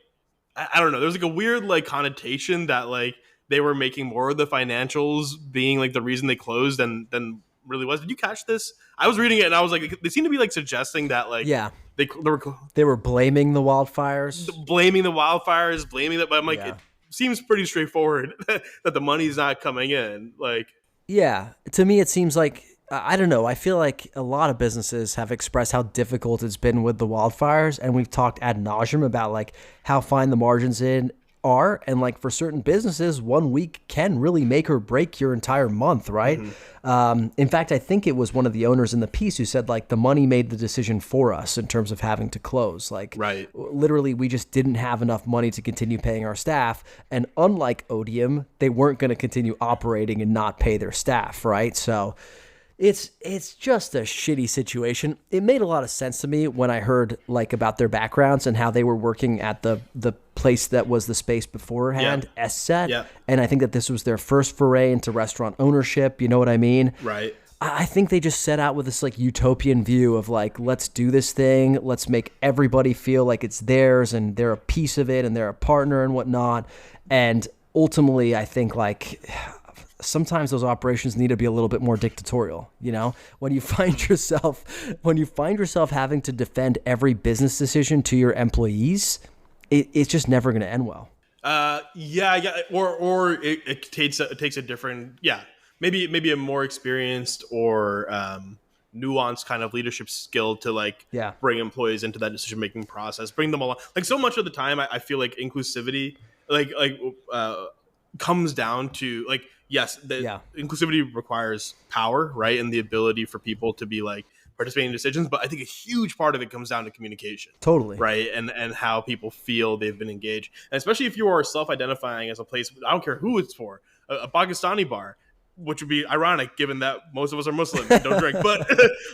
I don't know. There's like a weird like connotation that like they were making more of the financials being like the reason they closed than really was. Did you catch this? I was reading it and I was like, they seem to be like suggesting that like they were blaming the wildfires, blaming that. But I'm like, it seems pretty straightforward that the money's not coming in. Like, yeah, to me it seems like. I don't know. I feel like a lot of businesses have expressed how difficult it's been with the wildfires, and we've talked ad nauseum about like how fine the margins are, and like for certain businesses, 1 week can really make or break your entire month, right? Mm-hmm. In fact, I think it was one of the owners in the piece who said like the money made the decision for us in terms of having to close. Like, literally, we just didn't have enough money to continue paying our staff, and unlike Odium, they weren't going to continue operating and not pay their staff, right? So. It's just a shitty situation. It made a lot of sense to me when I heard like about their backgrounds and how they were working at the place that was the space beforehand, S-Set. Yeah. And I think that this was their first foray into restaurant ownership. You know what I mean? Right. I think they just set out with this like utopian view of like, let's do this thing. Let's make everybody feel like it's theirs and they're a piece of it and they're a partner and whatnot. And ultimately, I think like sometimes those operations need to be a little bit more dictatorial. When you find yourself having to defend every business decision to your employees, it's just never going to end well. Yeah. Or it takes a different, maybe a more experienced or nuanced kind of leadership skill to bring employees into that decision making process, bring them along. Like, so much of the time, I feel like inclusivity comes down to yes, inclusivity requires power, right, and the ability for people to be participating in decisions. But I think a huge part of it comes down to communication. Totally. Right. And how people feel they've been engaged. And especially if you are self-identifying as a place, I don't care who it's for, a Pakistani bar, which would be ironic given that most of us are Muslim and don't drink. But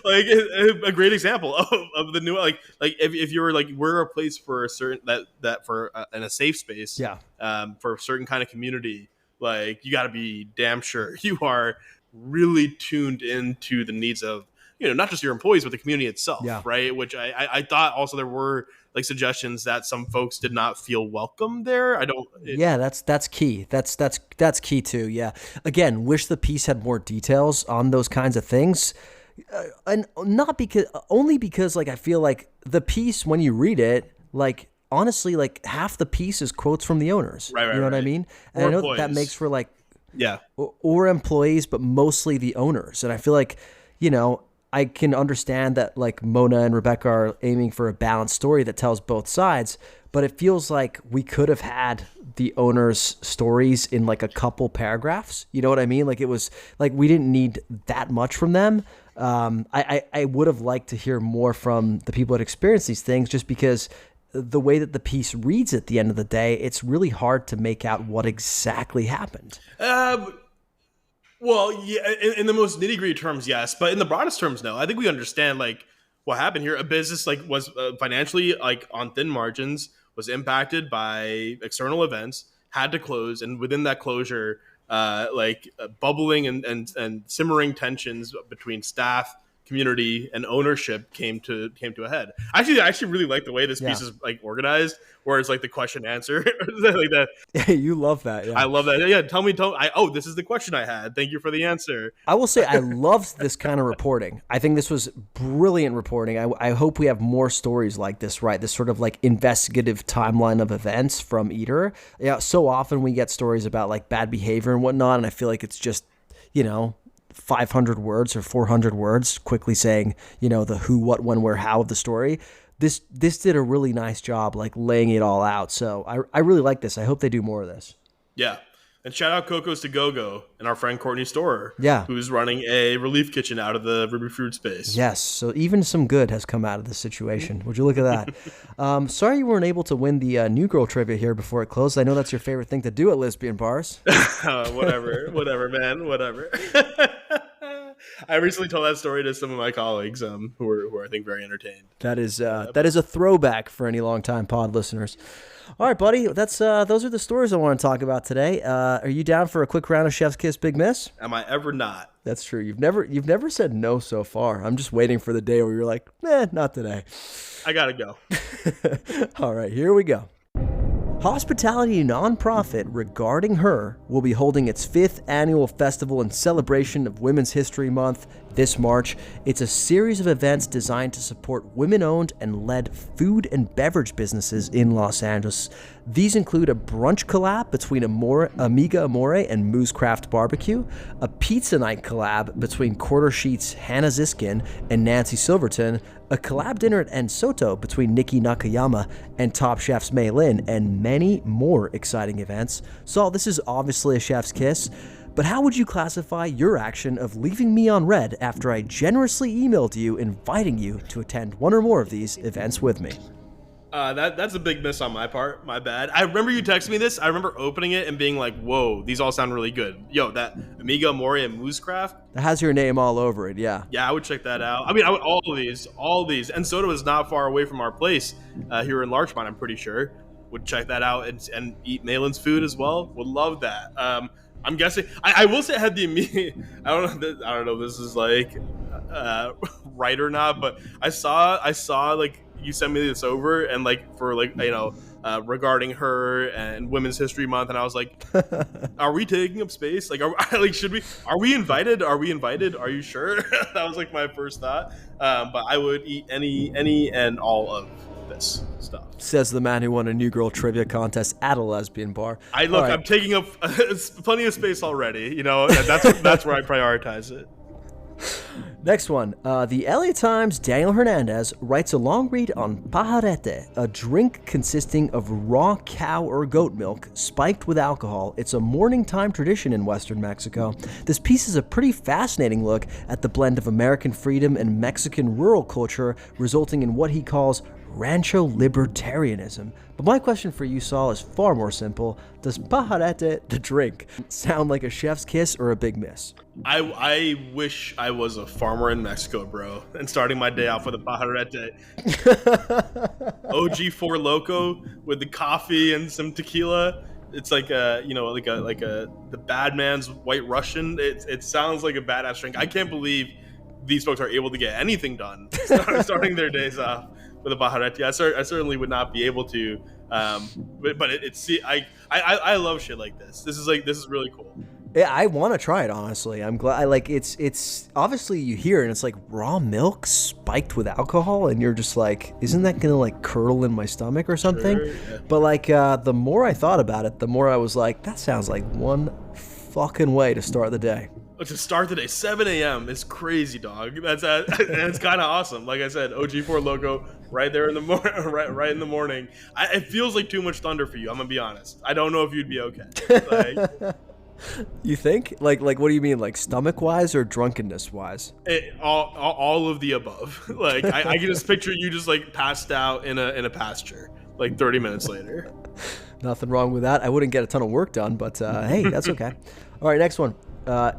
a great example of the new, if you're we're a place for a certain in a safe space, for a certain kind of community, you got to be damn sure you are really tuned into the needs of, not just your employees, but the community itself, right? Which I thought also there were suggestions that some folks did not feel welcome there. That's key. That's key too. Yeah. Again, wish the piece had more details on those kinds of things, and only because I feel like the piece, when you read it, honestly, half the piece is quotes from the owners. Right. You know what I mean? And I know employees. that makes for or employees, but mostly the owners. And I feel I can understand that Mona and Rebecca are aiming for a balanced story that tells both sides, but it feels like we could have had the owners' stories in a couple paragraphs. You know what I mean? It was we didn't need that much from them. I would have liked to hear more from the people that experience these things, just because the way that the piece reads at the end of the day, it's really hard to make out what exactly happened. Well, yeah, in the most nitty-gritty terms, yes, but in the broadest terms, no. I think we understand what happened here. A business was financially on thin margins, was impacted by external events, had to close, and within that closure, bubbling and simmering tensions between staff, community, and ownership came to a head. I actually really like the way this piece is organized, where it's the question answer that. Yeah, you love that. Yeah. I love that. Yeah, tell me. This is the question I had. Thank you for the answer. I will say I loved this kind of reporting. I think this was brilliant reporting. I hope we have more stories like this, right? This sort of investigative timeline of events from Eater. Yeah, so often we get stories about bad behavior and whatnot, and I feel like it's just 500 words or 400 words quickly saying, the who, what, when, where, how of the story. This did a really nice job laying it all out. So I really like this. I hope they do more of this. Yeah. And shout out Coco's to Go-Go and our friend Courtney Storer, who's running a relief kitchen out of the Ruby Fruit space. Yes. So even some good has come out of this situation. Would you look at that? Sorry you weren't able to win the New Girl trivia here before it closed. I know that's your favorite thing to do at lesbian bars. Whatever, man. Whatever. I recently told that story to some of my colleagues who are I think very entertained. That is a throwback for any longtime pod listeners. All right, buddy. Those are the stories I want to talk about today. Are you down for a quick round of Chef's Kiss Big Miss? Am I ever not? That's true. You've never said no so far. I'm just waiting for the day where you're like, not today. I gotta go. All right, here we go. Hospitality nonprofit Regarding Her will be holding its 5th annual festival in celebration of Women's History Month this March. It's a series of events designed to support women-owned and led food and beverage businesses in Los Angeles. These include a brunch collab between Amiga Amore and Moo's Craft Barbecue, a pizza night collab between Quarter Sheet's Hannah Ziskin and Nancy Silverton, a collab dinner at En Soto between Nikki Nakayama and Top Chef's Mei Lin, and many more exciting events. So this is obviously a chef's kiss, but how would you classify your action of leaving me on red after I generously emailed you inviting you to attend one or more of these events with me? That's a big miss on my part. My bad. I remember you texting me this. I remember opening it and being like, whoa, these all sound really good. Yo, that Amiga Amore and Moo's Craft. That has your name all over it, yeah. Yeah, I would check that out. I mean, all these. And Soto is not far away from our place here in Larchmont, I'm pretty sure. Would check that out and eat Malin's food as well. Would love that. I'm guessing. I will say I had the immediate. I don't know if this is right or not, but I saw you sent me this over, and for regarding her and Women's History Month, and I was like, "Are we taking up space? Like, should we? Are we invited? Are we invited? Are you sure?" That was like my first thought. But I would eat any and all of this stuff. Says the man who won a New Girl trivia contest at a lesbian bar. I'm taking up plenty of space already. You know, that's where I prioritize it. Next one. The LA Times' Daniel Hernandez writes a long read on pajarete, a drink consisting of raw cow or goat milk spiked with alcohol. It's a morning time tradition in Western Mexico. This piece is a pretty fascinating look at the blend of American freedom and Mexican rural culture, resulting in what he calls rancho libertarianism. But my question for you, Saul, is far more simple. Does pajarete, the drink, sound like a chef's kiss or a big miss? I wish I was a farmer in Mexico, bro, and starting my day off with a pajarete. OG Four Loco with the coffee and some tequila. It's like the bad man's White Russian. It sounds like a badass drink. I can't believe these folks are able to get anything done starting their days off with a pajarete. I certainly would not be able to. But I love shit like this. This is really cool. Yeah, I want to try it, honestly. I'm glad. It's obviously you hear it and it's like raw milk spiked with alcohol, and you're just like, isn't that gonna like curdle in my stomach or something? Sure, yeah. But like the more I thought about it, the more I was like, that sounds like one fucking way to start the day. To start the day, 7 a.m. is crazy, dog. And it's kind of awesome. Like I said, OG4 Loco right there in the morning, right in the morning. It feels like too much thunder for you. I'm gonna be honest. I don't know if you'd be okay. Like, you think? Like what do you mean? Like stomach wise or drunkenness wise? All of the above. Like I can just picture you just like passed out in a pasture like 30 minutes later. Nothing wrong with that. I wouldn't get a ton of work done, but hey, that's okay. All right, next one.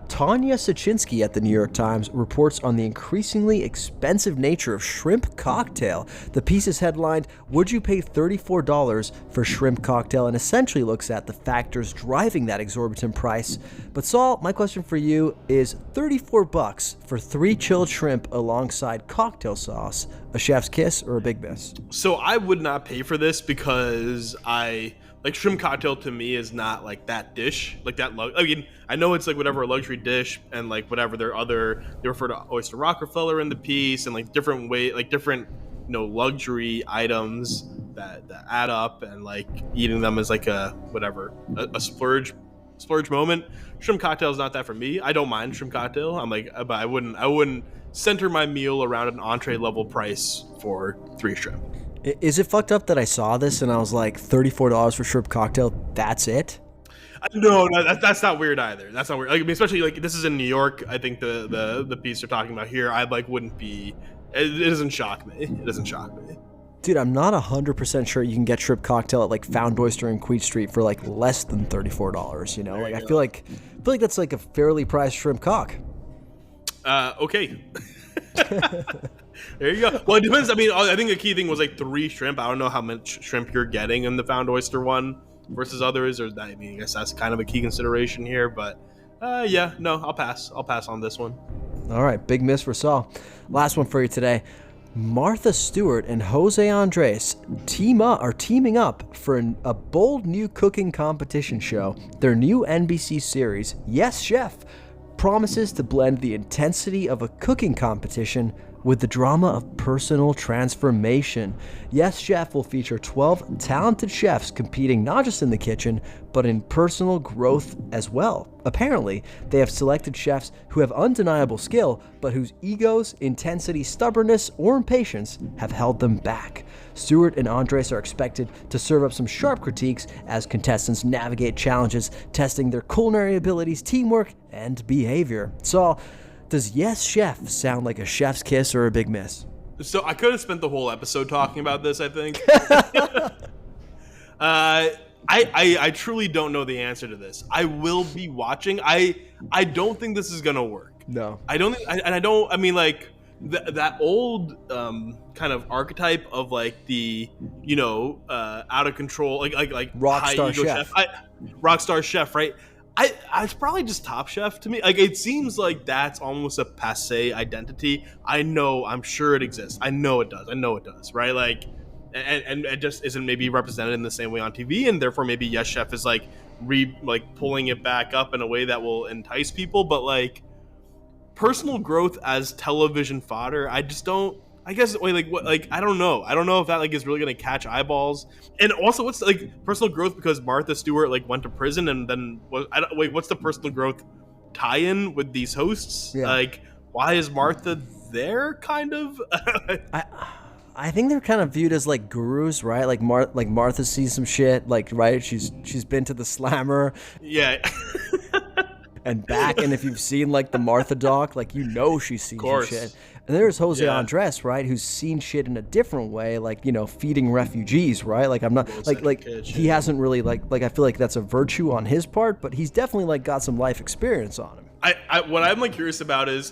Tanya Sachinsky at the New York Times reports on the increasingly expensive nature of shrimp cocktail. The piece is headlined, "Would you pay $34 for shrimp cocktail?" and essentially looks at the factors driving that exorbitant price. But Saul, my question for you is $34 for 3 chilled shrimp alongside cocktail sauce, a chef's kiss or a big miss? So I would not pay for this because shrimp cocktail to me is not like that dish, like that. I mean, I know it's like whatever a luxury dish and like whatever they refer to Oyster Rockefeller in the piece and like different luxury items that add up, and like eating them is like a splurge moment. Shrimp cocktail is not that for me. I don't mind shrimp cocktail. But I wouldn't center my meal around an entree level price for 3 shrimp. Is it fucked up that I saw this and I was like, $34 for shrimp cocktail, that's it? No, that's not weird either. That's not weird. Like, I mean, especially like this is in New York. I think the piece they're talking about here, I wouldn't be. It doesn't shock me. It doesn't shock me. Dude, I'm not 100% sure you can get shrimp cocktail at like Found Oyster and Queen Street for like less than $34. You know, There like you I go. feel like that's like a fairly priced shrimp cock. Okay. There you go. Well, it depends. I mean, I think the key thing was like 3 shrimp. I don't know how much shrimp you're getting in the Found Oyster one versus others. I guess that's kind of a key consideration here. But yeah, no, I'll pass. I'll pass on this one. All right, big miss for Saul. Last one for you today. Martha Stewart and Jose Andres are teaming up for a bold new cooking competition show. Their new NBC series, Yes Chef, promises to blend the intensity of a cooking competition with the drama of personal transformation. Yes Chef will feature 12 talented chefs competing not just in the kitchen, but in personal growth as well. Apparently, they have selected chefs who have undeniable skill, but whose egos, intensity, stubbornness, or impatience have held them back. Stewart and Andres are expected to serve up some sharp critiques as contestants navigate challenges, testing their culinary abilities, teamwork, and behavior. Saul, does Yes Chef sound like a chef's kiss or a big miss? So I could have spent the whole episode talking about this, I think. I truly don't know the answer to this. I will be watching. I don't think this is gonna work. No. I don't think, I mean, like that old kind of archetype of like the out of control like rock high star ego chef. Rock star chef, right? It's probably just Top Chef to me. Like, it seems like that's almost a passé identity. I'm sure it exists. I know it does, right? Like, and it just isn't maybe represented in the same way on TV, and therefore maybe Yes Chef is like pulling it back up in a way that will entice people. But like personal growth as television fodder, I just don't. I guess I don't know. I don't know if that like is really gonna catch eyeballs. And also, what's like personal growth because Martha Stewart like went to prison and then what's the personal growth tie-in with these hosts? Yeah. Like, why is Martha there? Kind of. I think they're kind of viewed as like gurus, right? Like Martha sees some shit, like right. She's been to the Slammer. Yeah. And back, and if you've seen like the Martha doc, like she's seen some shit. And there's Jose Andres, right, who's seen shit in a different way, like feeding refugees, right? Like I'm not he hasn't really like I feel like that's a virtue on his part, but he's definitely like got some life experience on him. What I'm like curious about is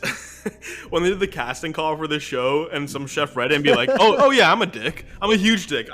when they did the casting call for this show and some chef read it and be like, oh yeah, I'm a dick. I'm a huge dick.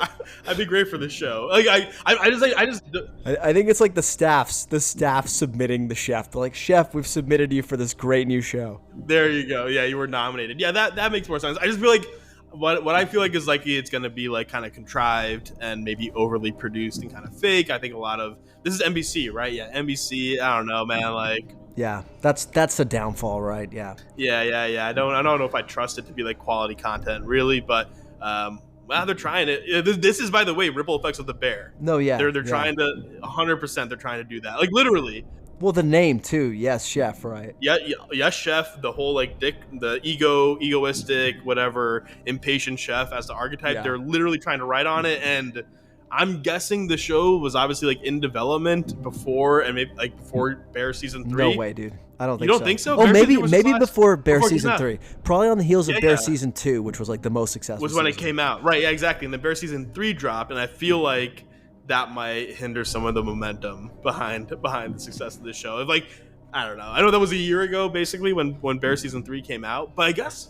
I'd be great for this show. Like I think it's like the staff submitting the chef. They're like, chef, we've submitted you for this great new show. There you go. Yeah, you were nominated. Yeah, that makes more sense. I just feel like what I feel like is likely it's going to be like kind of contrived and maybe overly produced and kind of fake. I think a lot of this is NBC, right? Yeah, NBC. I don't know, man. Like. Yeah, that's a downfall, right? Yeah. Yeah. I don't know if I trust it to be like quality content, really, but they're trying it. This is, by the way, ripple effects of the Bear. No, yeah, they're trying to 100%. They're trying to do that, like literally. Well, the name too, Yes Chef, right? Yeah, Yes Chef. The whole like the egoistic, whatever, impatient chef as the archetype. Yeah. They're literally trying to write on it, and I'm guessing the show was obviously like in development before and maybe like before Bear season 3. No way, dude. I don't think so. You don't think so? Oh, maybe before Bear season 3. Probably on the heels of Bear season 2, which was like the most successful. Was when it came out, right? Yeah, exactly. And then Bear season 3 dropped, and I feel like that might hinder some of the momentum behind the success of the show. Like, I don't know. I know that was a year ago, basically, when Bear season 3 came out, but I guess.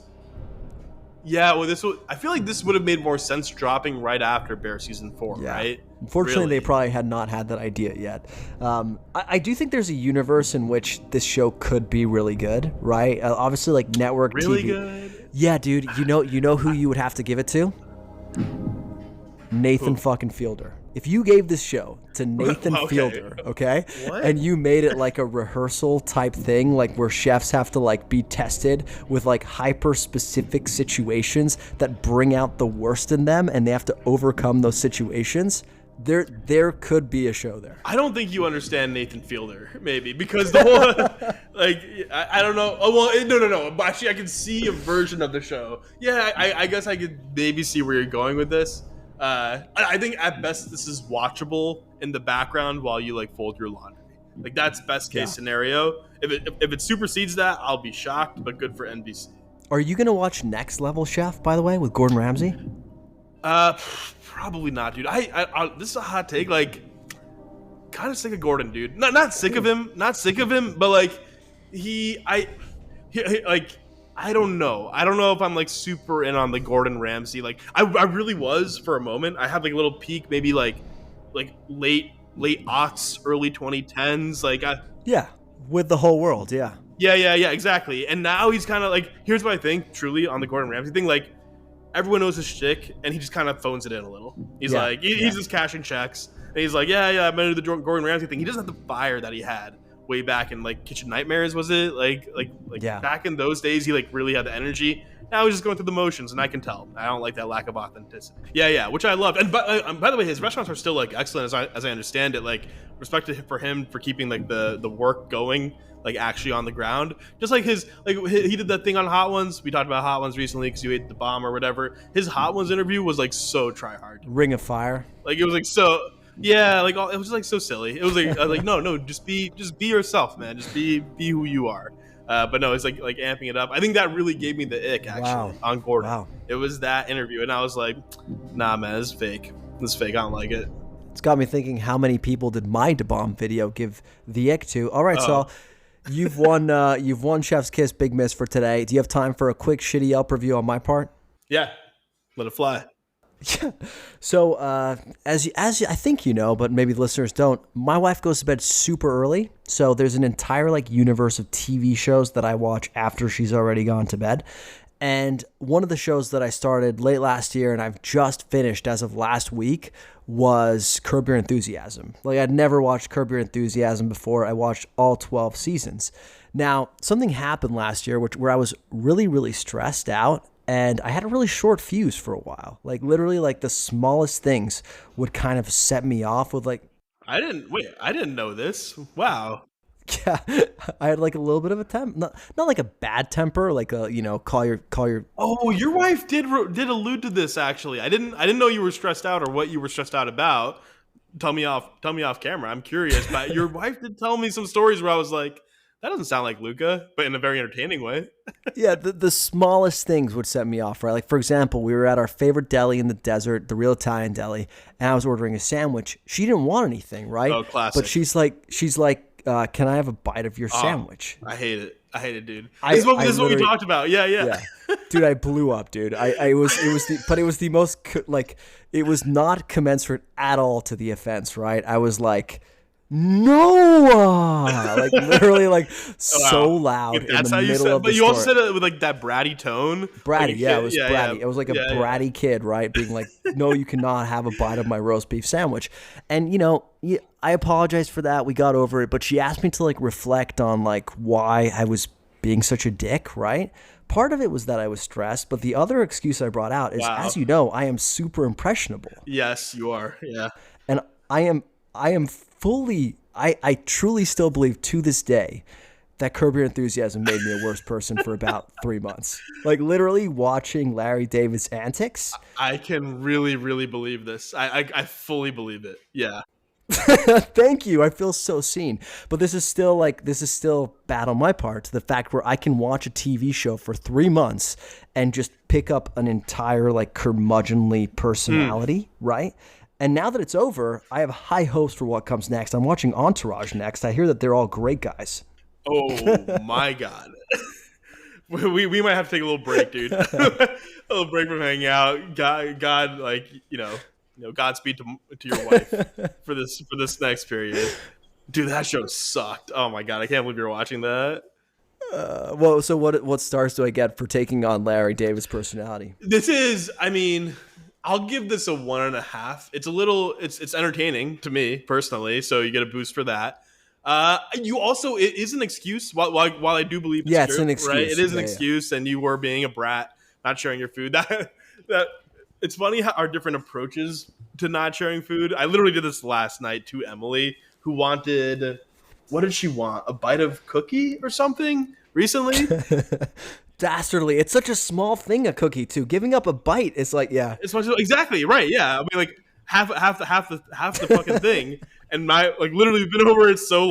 Yeah, well, I feel like this would have made more sense dropping right after Bear season 4, right? Unfortunately, they probably had not had that idea yet. I do think there's a universe in which this show could be really good, right? Obviously, like network really TV. Good. Yeah, dude. You know who you would have to give it to? Nathan fucking Fielder. If you gave this show to Nathan Fielder, okay, and you made it like a rehearsal type thing, like where chefs have to like be tested with like hyper specific situations that bring out the worst in them, and they have to overcome those situations, there could be a show there. I don't think you understand Nathan Fielder, maybe, because the whole like I don't know. Oh well, no. But actually, I can see a version of the show. Yeah, I guess I could maybe see where you're going with this. I think at best this is watchable in the background while you like fold your laundry. Like that's best case scenario. If it supersedes that, I'll be shocked. But good for NBC. Are you gonna watch Next Level Chef, by the way, with Gordon Ramsay? Probably not, dude. I this is a hot take. Like, kind of sick of Gordon, dude. Not sick of him. Not sick of him. But like, I don't know. I don't know if I'm like super in on the Gordon Ramsay. Like I really was for a moment. I had like a little peak, maybe like late aughts, early 2010s. Like with the whole world, yeah, exactly. And now he's kind of like, here's what I think truly on the Gordon Ramsay thing. Like everyone knows his shtick, and he just kind of phones it in a little. He's he's just cashing checks, and he's like, I'm gonna do the Gordon Ramsay thing. He doesn't have the fire that he had way back in like Kitchen Nightmares, was it? Like back in those days, he like really had the energy. Now he's just going through the motions, and I can tell. I don't like that lack of authenticity. Yeah, which I loved. And by the way, his restaurants are still like excellent as I understand it. Like respect for him for keeping like the work going, like actually on the ground. Just like he did that thing on Hot Ones. We talked about Hot Ones recently because you ate the bomb or whatever. His Hot Ones interview was like so try hard. Ring of Fire. Like it was like so. Yeah, like it was like so silly. It was like no, just be yourself, man. Just be who you are. But no, it's like amping it up. I think that really gave me the ick actually on Gordon. Wow. It was that interview, and I was like, nah, man, this is fake. This is fake. I don't like it. It's got me thinking, how many people did my DeBomb video give the ick to? All right, so you've won Chef's Kiss Big Miss for today. Do you have time for a quick shitty Yelp review on my part? Yeah, let it fly. Yeah. So as I think you know, but maybe the listeners don't, my wife goes to bed super early. So there's an entire like universe of TV shows that I watch after she's already gone to bed. And one of the shows that I started late last year and I've just finished as of last week was Curb Your Enthusiasm. Like, I'd never watched Curb Your Enthusiasm before. I watched all 12 seasons. Now, something happened last year where I was really, really stressed out, and I had a really short fuse for a while. Like, literally, like, the smallest things would kind of set me off with, like... I didn't know this. Wow. Yeah, I had like a little bit of a not like a bad temper, like a, call your. Oh, your wife did allude to this actually. I didn't know you were stressed out or what you were stressed out about. Tell me off camera. I'm curious, but your wife did tell me some stories where I was like, that doesn't sound like Luca, but in a very entertaining way. Yeah, the smallest things would set me off, right? Like, for example, we were at our favorite deli in the desert, the Real Italian Deli, and I was ordering a sandwich. She didn't want anything, right? Oh, classic. But she's like, can I have a bite of your sandwich? I hate it, dude. This is what we talked about. Yeah. Dude, I blew up, dude. It was the most, like, it was not commensurate at all to the offense, right? I was like, Noah, like, literally, like, so loud in the middle of the store. But you also said it with like that bratty tone. Bratty, yeah, it was bratty. It was like a bratty kid, right? Being like, no, you cannot have a bite of my roast beef sandwich. And, I apologized for that. We got over it. But she asked me to, like, reflect on, like, why I was being such a dick, right? Part of it was that I was stressed. But the other excuse I brought out is, as you know, I am super impressionable. Yes, you are. Yeah. And I am fully, I truly still believe to this day that Curb Your Enthusiasm made me a worse person for about 3 months. Like, literally watching Larry David's antics. I can really, really believe this. I fully believe it. Yeah. Thank you. I feel so seen. But this is still bad on my part, to the fact where I can watch a TV show for 3 months and just pick up an entire, like, curmudgeonly personality, right? And now that it's over, I have high hopes for what comes next. I'm watching Entourage next. I hear that they're all great guys. Oh, my God. We might have to take a little break, dude. A little break from hanging out. God, like, Godspeed to your wife for this next period. Dude, that show sucked. Oh, my God. I can't believe you're watching that. Well, so what stars do I get for taking on Larry David's personality? I'll give this a 1.5. It's entertaining to me personally, so you get a boost for that. It is an excuse. While I do believe it's an excuse, right? It is an excuse, and you were being a brat, not sharing your food. That it's funny how our different approaches to not sharing food. I literally did this last night to Emily, who wanted, what did she want? A bite of cookie or something recently. Dastardly. It's such a small thing, a cookie, too. Giving up a bite is like, yeah. It's exactly right. Yeah. I mean, like half the fucking thing. And literally been over it so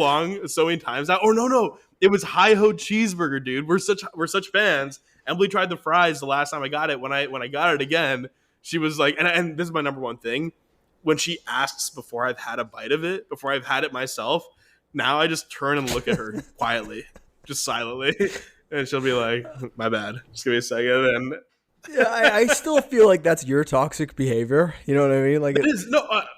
many times now. Or no. It was Hi-Ho cheeseburger, dude. We're such fans. Emily tried the fries the last time I got it. When I got it again, she was like, and this is my number one thing. When she asks before I've had a bite of it, before I've had it myself, now I just turn and look at her quietly, just silently. And she'll be like, my bad. Just give me a second. And yeah, I still feel like that's your toxic behavior. You know what I mean? Like,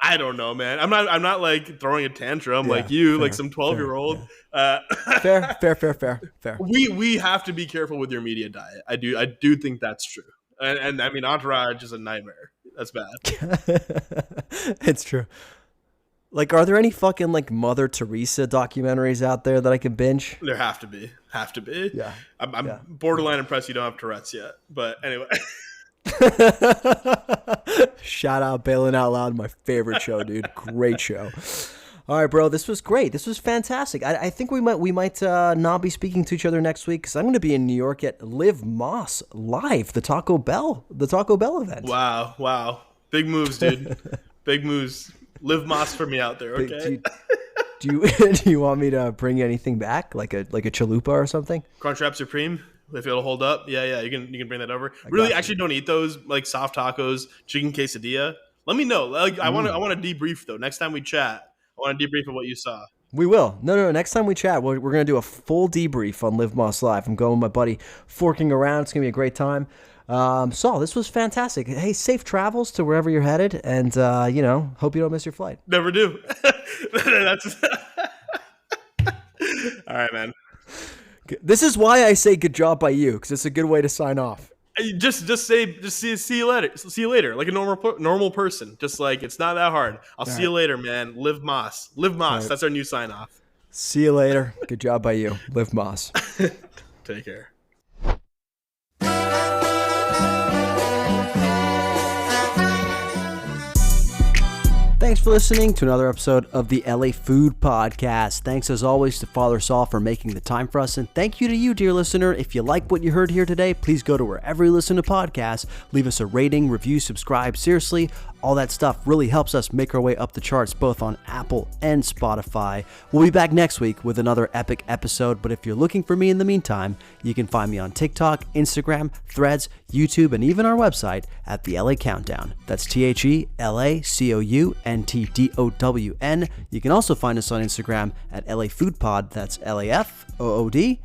I don't know, man. I'm not like throwing a tantrum like you, like some 12-year-old. Fair. We have to be careful with your media diet. I do think that's true. And I mean, Entourage is a nightmare. That's bad. It's true. Like, are there any fucking, like, Mother Teresa documentaries out there that I can binge? There have to be. Yeah. I'm borderline impressed you don't have Tourette's yet. But anyway. Shout out Bailing Out Loud, my favorite show, dude. Great show. All right, bro. This was great. This was fantastic. I think we might not be speaking to each other next week because I'm going to be in New York at Live Moss Live, the Taco Bell event. Wow. Big moves, dude. Big moves. Live Moss for me out there, okay? Do you want me to bring anything back, like a chalupa or something? Crunchwrap Supreme, if it'll hold up. Yeah, you can bring that over. Really, actually, don't eat those, like soft tacos, chicken quesadilla. Let me know. Like, I want to debrief though. Next time we chat, I want to debrief of what you saw. We will. No. Next time we chat, we're going to do a full debrief on Live Moss Live. I'm going with my buddy Forking Around. It's going to be a great time. Saul, this was fantastic. Hey, safe travels to wherever you're headed, and hope you don't miss your flight. Never do. That's all right, man. This is why I say good job by you, because it's a good way to sign off. See you later. See you later, like a normal person. Just like it's not that hard. I'll see you later, man. Live Moss. Live Moss. Right. That's our new sign off. See you later. Good job by you. Live Moss. Take care. Thanks for listening to another episode of the LA Food Podcast. Thanks as always to Father Saul for making the time for us. And thank you to you, dear listener. If you like what you heard here today, please go to wherever you listen to podcasts. Leave us a rating, review, subscribe. Seriously, all that stuff really helps us make our way up the charts, both on Apple and Spotify. We'll be back next week with another epic episode. But if you're looking for me in the meantime, you can find me on TikTok, Instagram, Threads, YouTube, and even our website at the LA Countdown. That's TheLaCountdown. You can also find us on Instagram at LA Food Pod. That's LAFOODPOD.